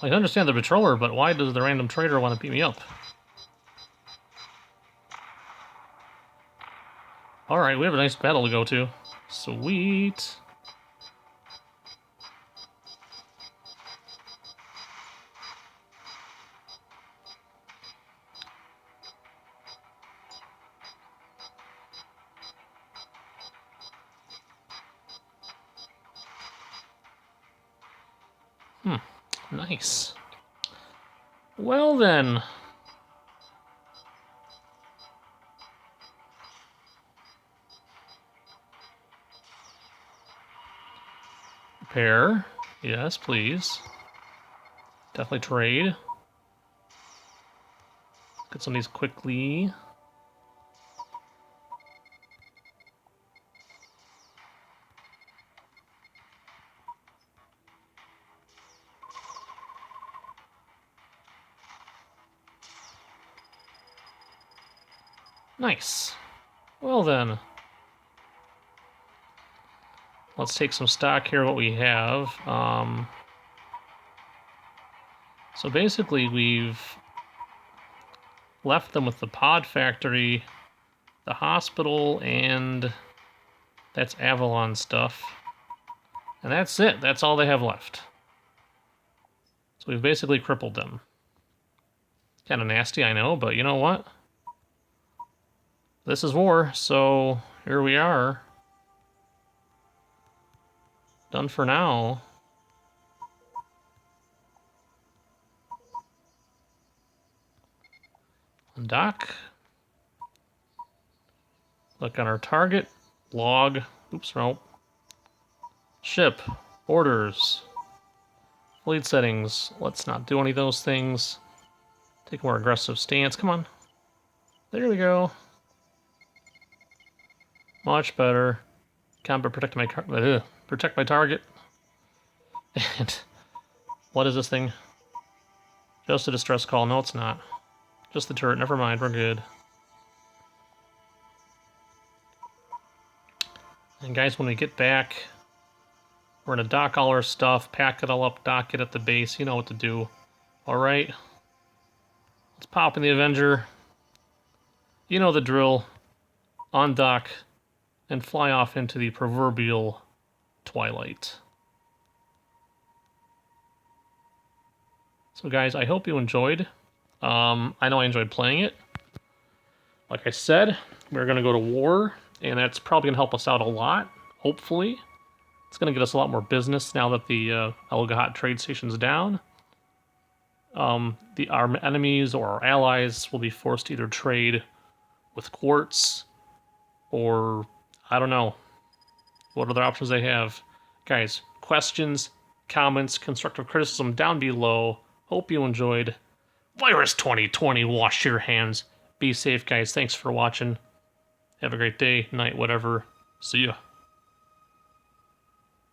Speaker 1: I understand the patroller, but why does the random trader want to beat me up? Alright, we have a nice battle to go to. Sweet. Nice. Well then. Repair. Yes, please. Definitely trade. Get some of these quickly. Nice. Well then. Let's take some stock here, what we have. So basically we've left them with the pod factory, the hospital, and that's Avalon stuff. And that's it. That's all they have left. So we've basically crippled them. Kind of nasty, I know, but you know what? This is war, so here we are. Done for now. Dock. Look on our target. Log. Oops, no. Ship. Orders. Fleet settings. Let's not do any of those things. Take a more aggressive stance. Come on. There we go. Much better. Combat protect my target. And what is this thing? Just a distress call. No, it's not. Just the turret. Never mind. We're good. And guys, when we get back, we're gonna dock all our stuff, pack it all up, dock it at the base. You know what to do. All right. Let's pop in the Avenger. You know the drill. Undock and fly off into the proverbial twilight. So guys, I hope you enjoyed. I know I enjoyed playing it. Like I said, we're going to go to war, and that's probably going to help us out a lot, hopefully. It's going to get us a lot more business now that the Al-Ghat trade station's down. Our enemies or our allies will be forced to either trade with quartz or, I don't know, what other options they have. Guys, questions, comments, constructive criticism down below. Hope you enjoyed. Virus 2020, wash your hands. Be safe, guys. Thanks for watching. Have a great day, night, whatever. See ya.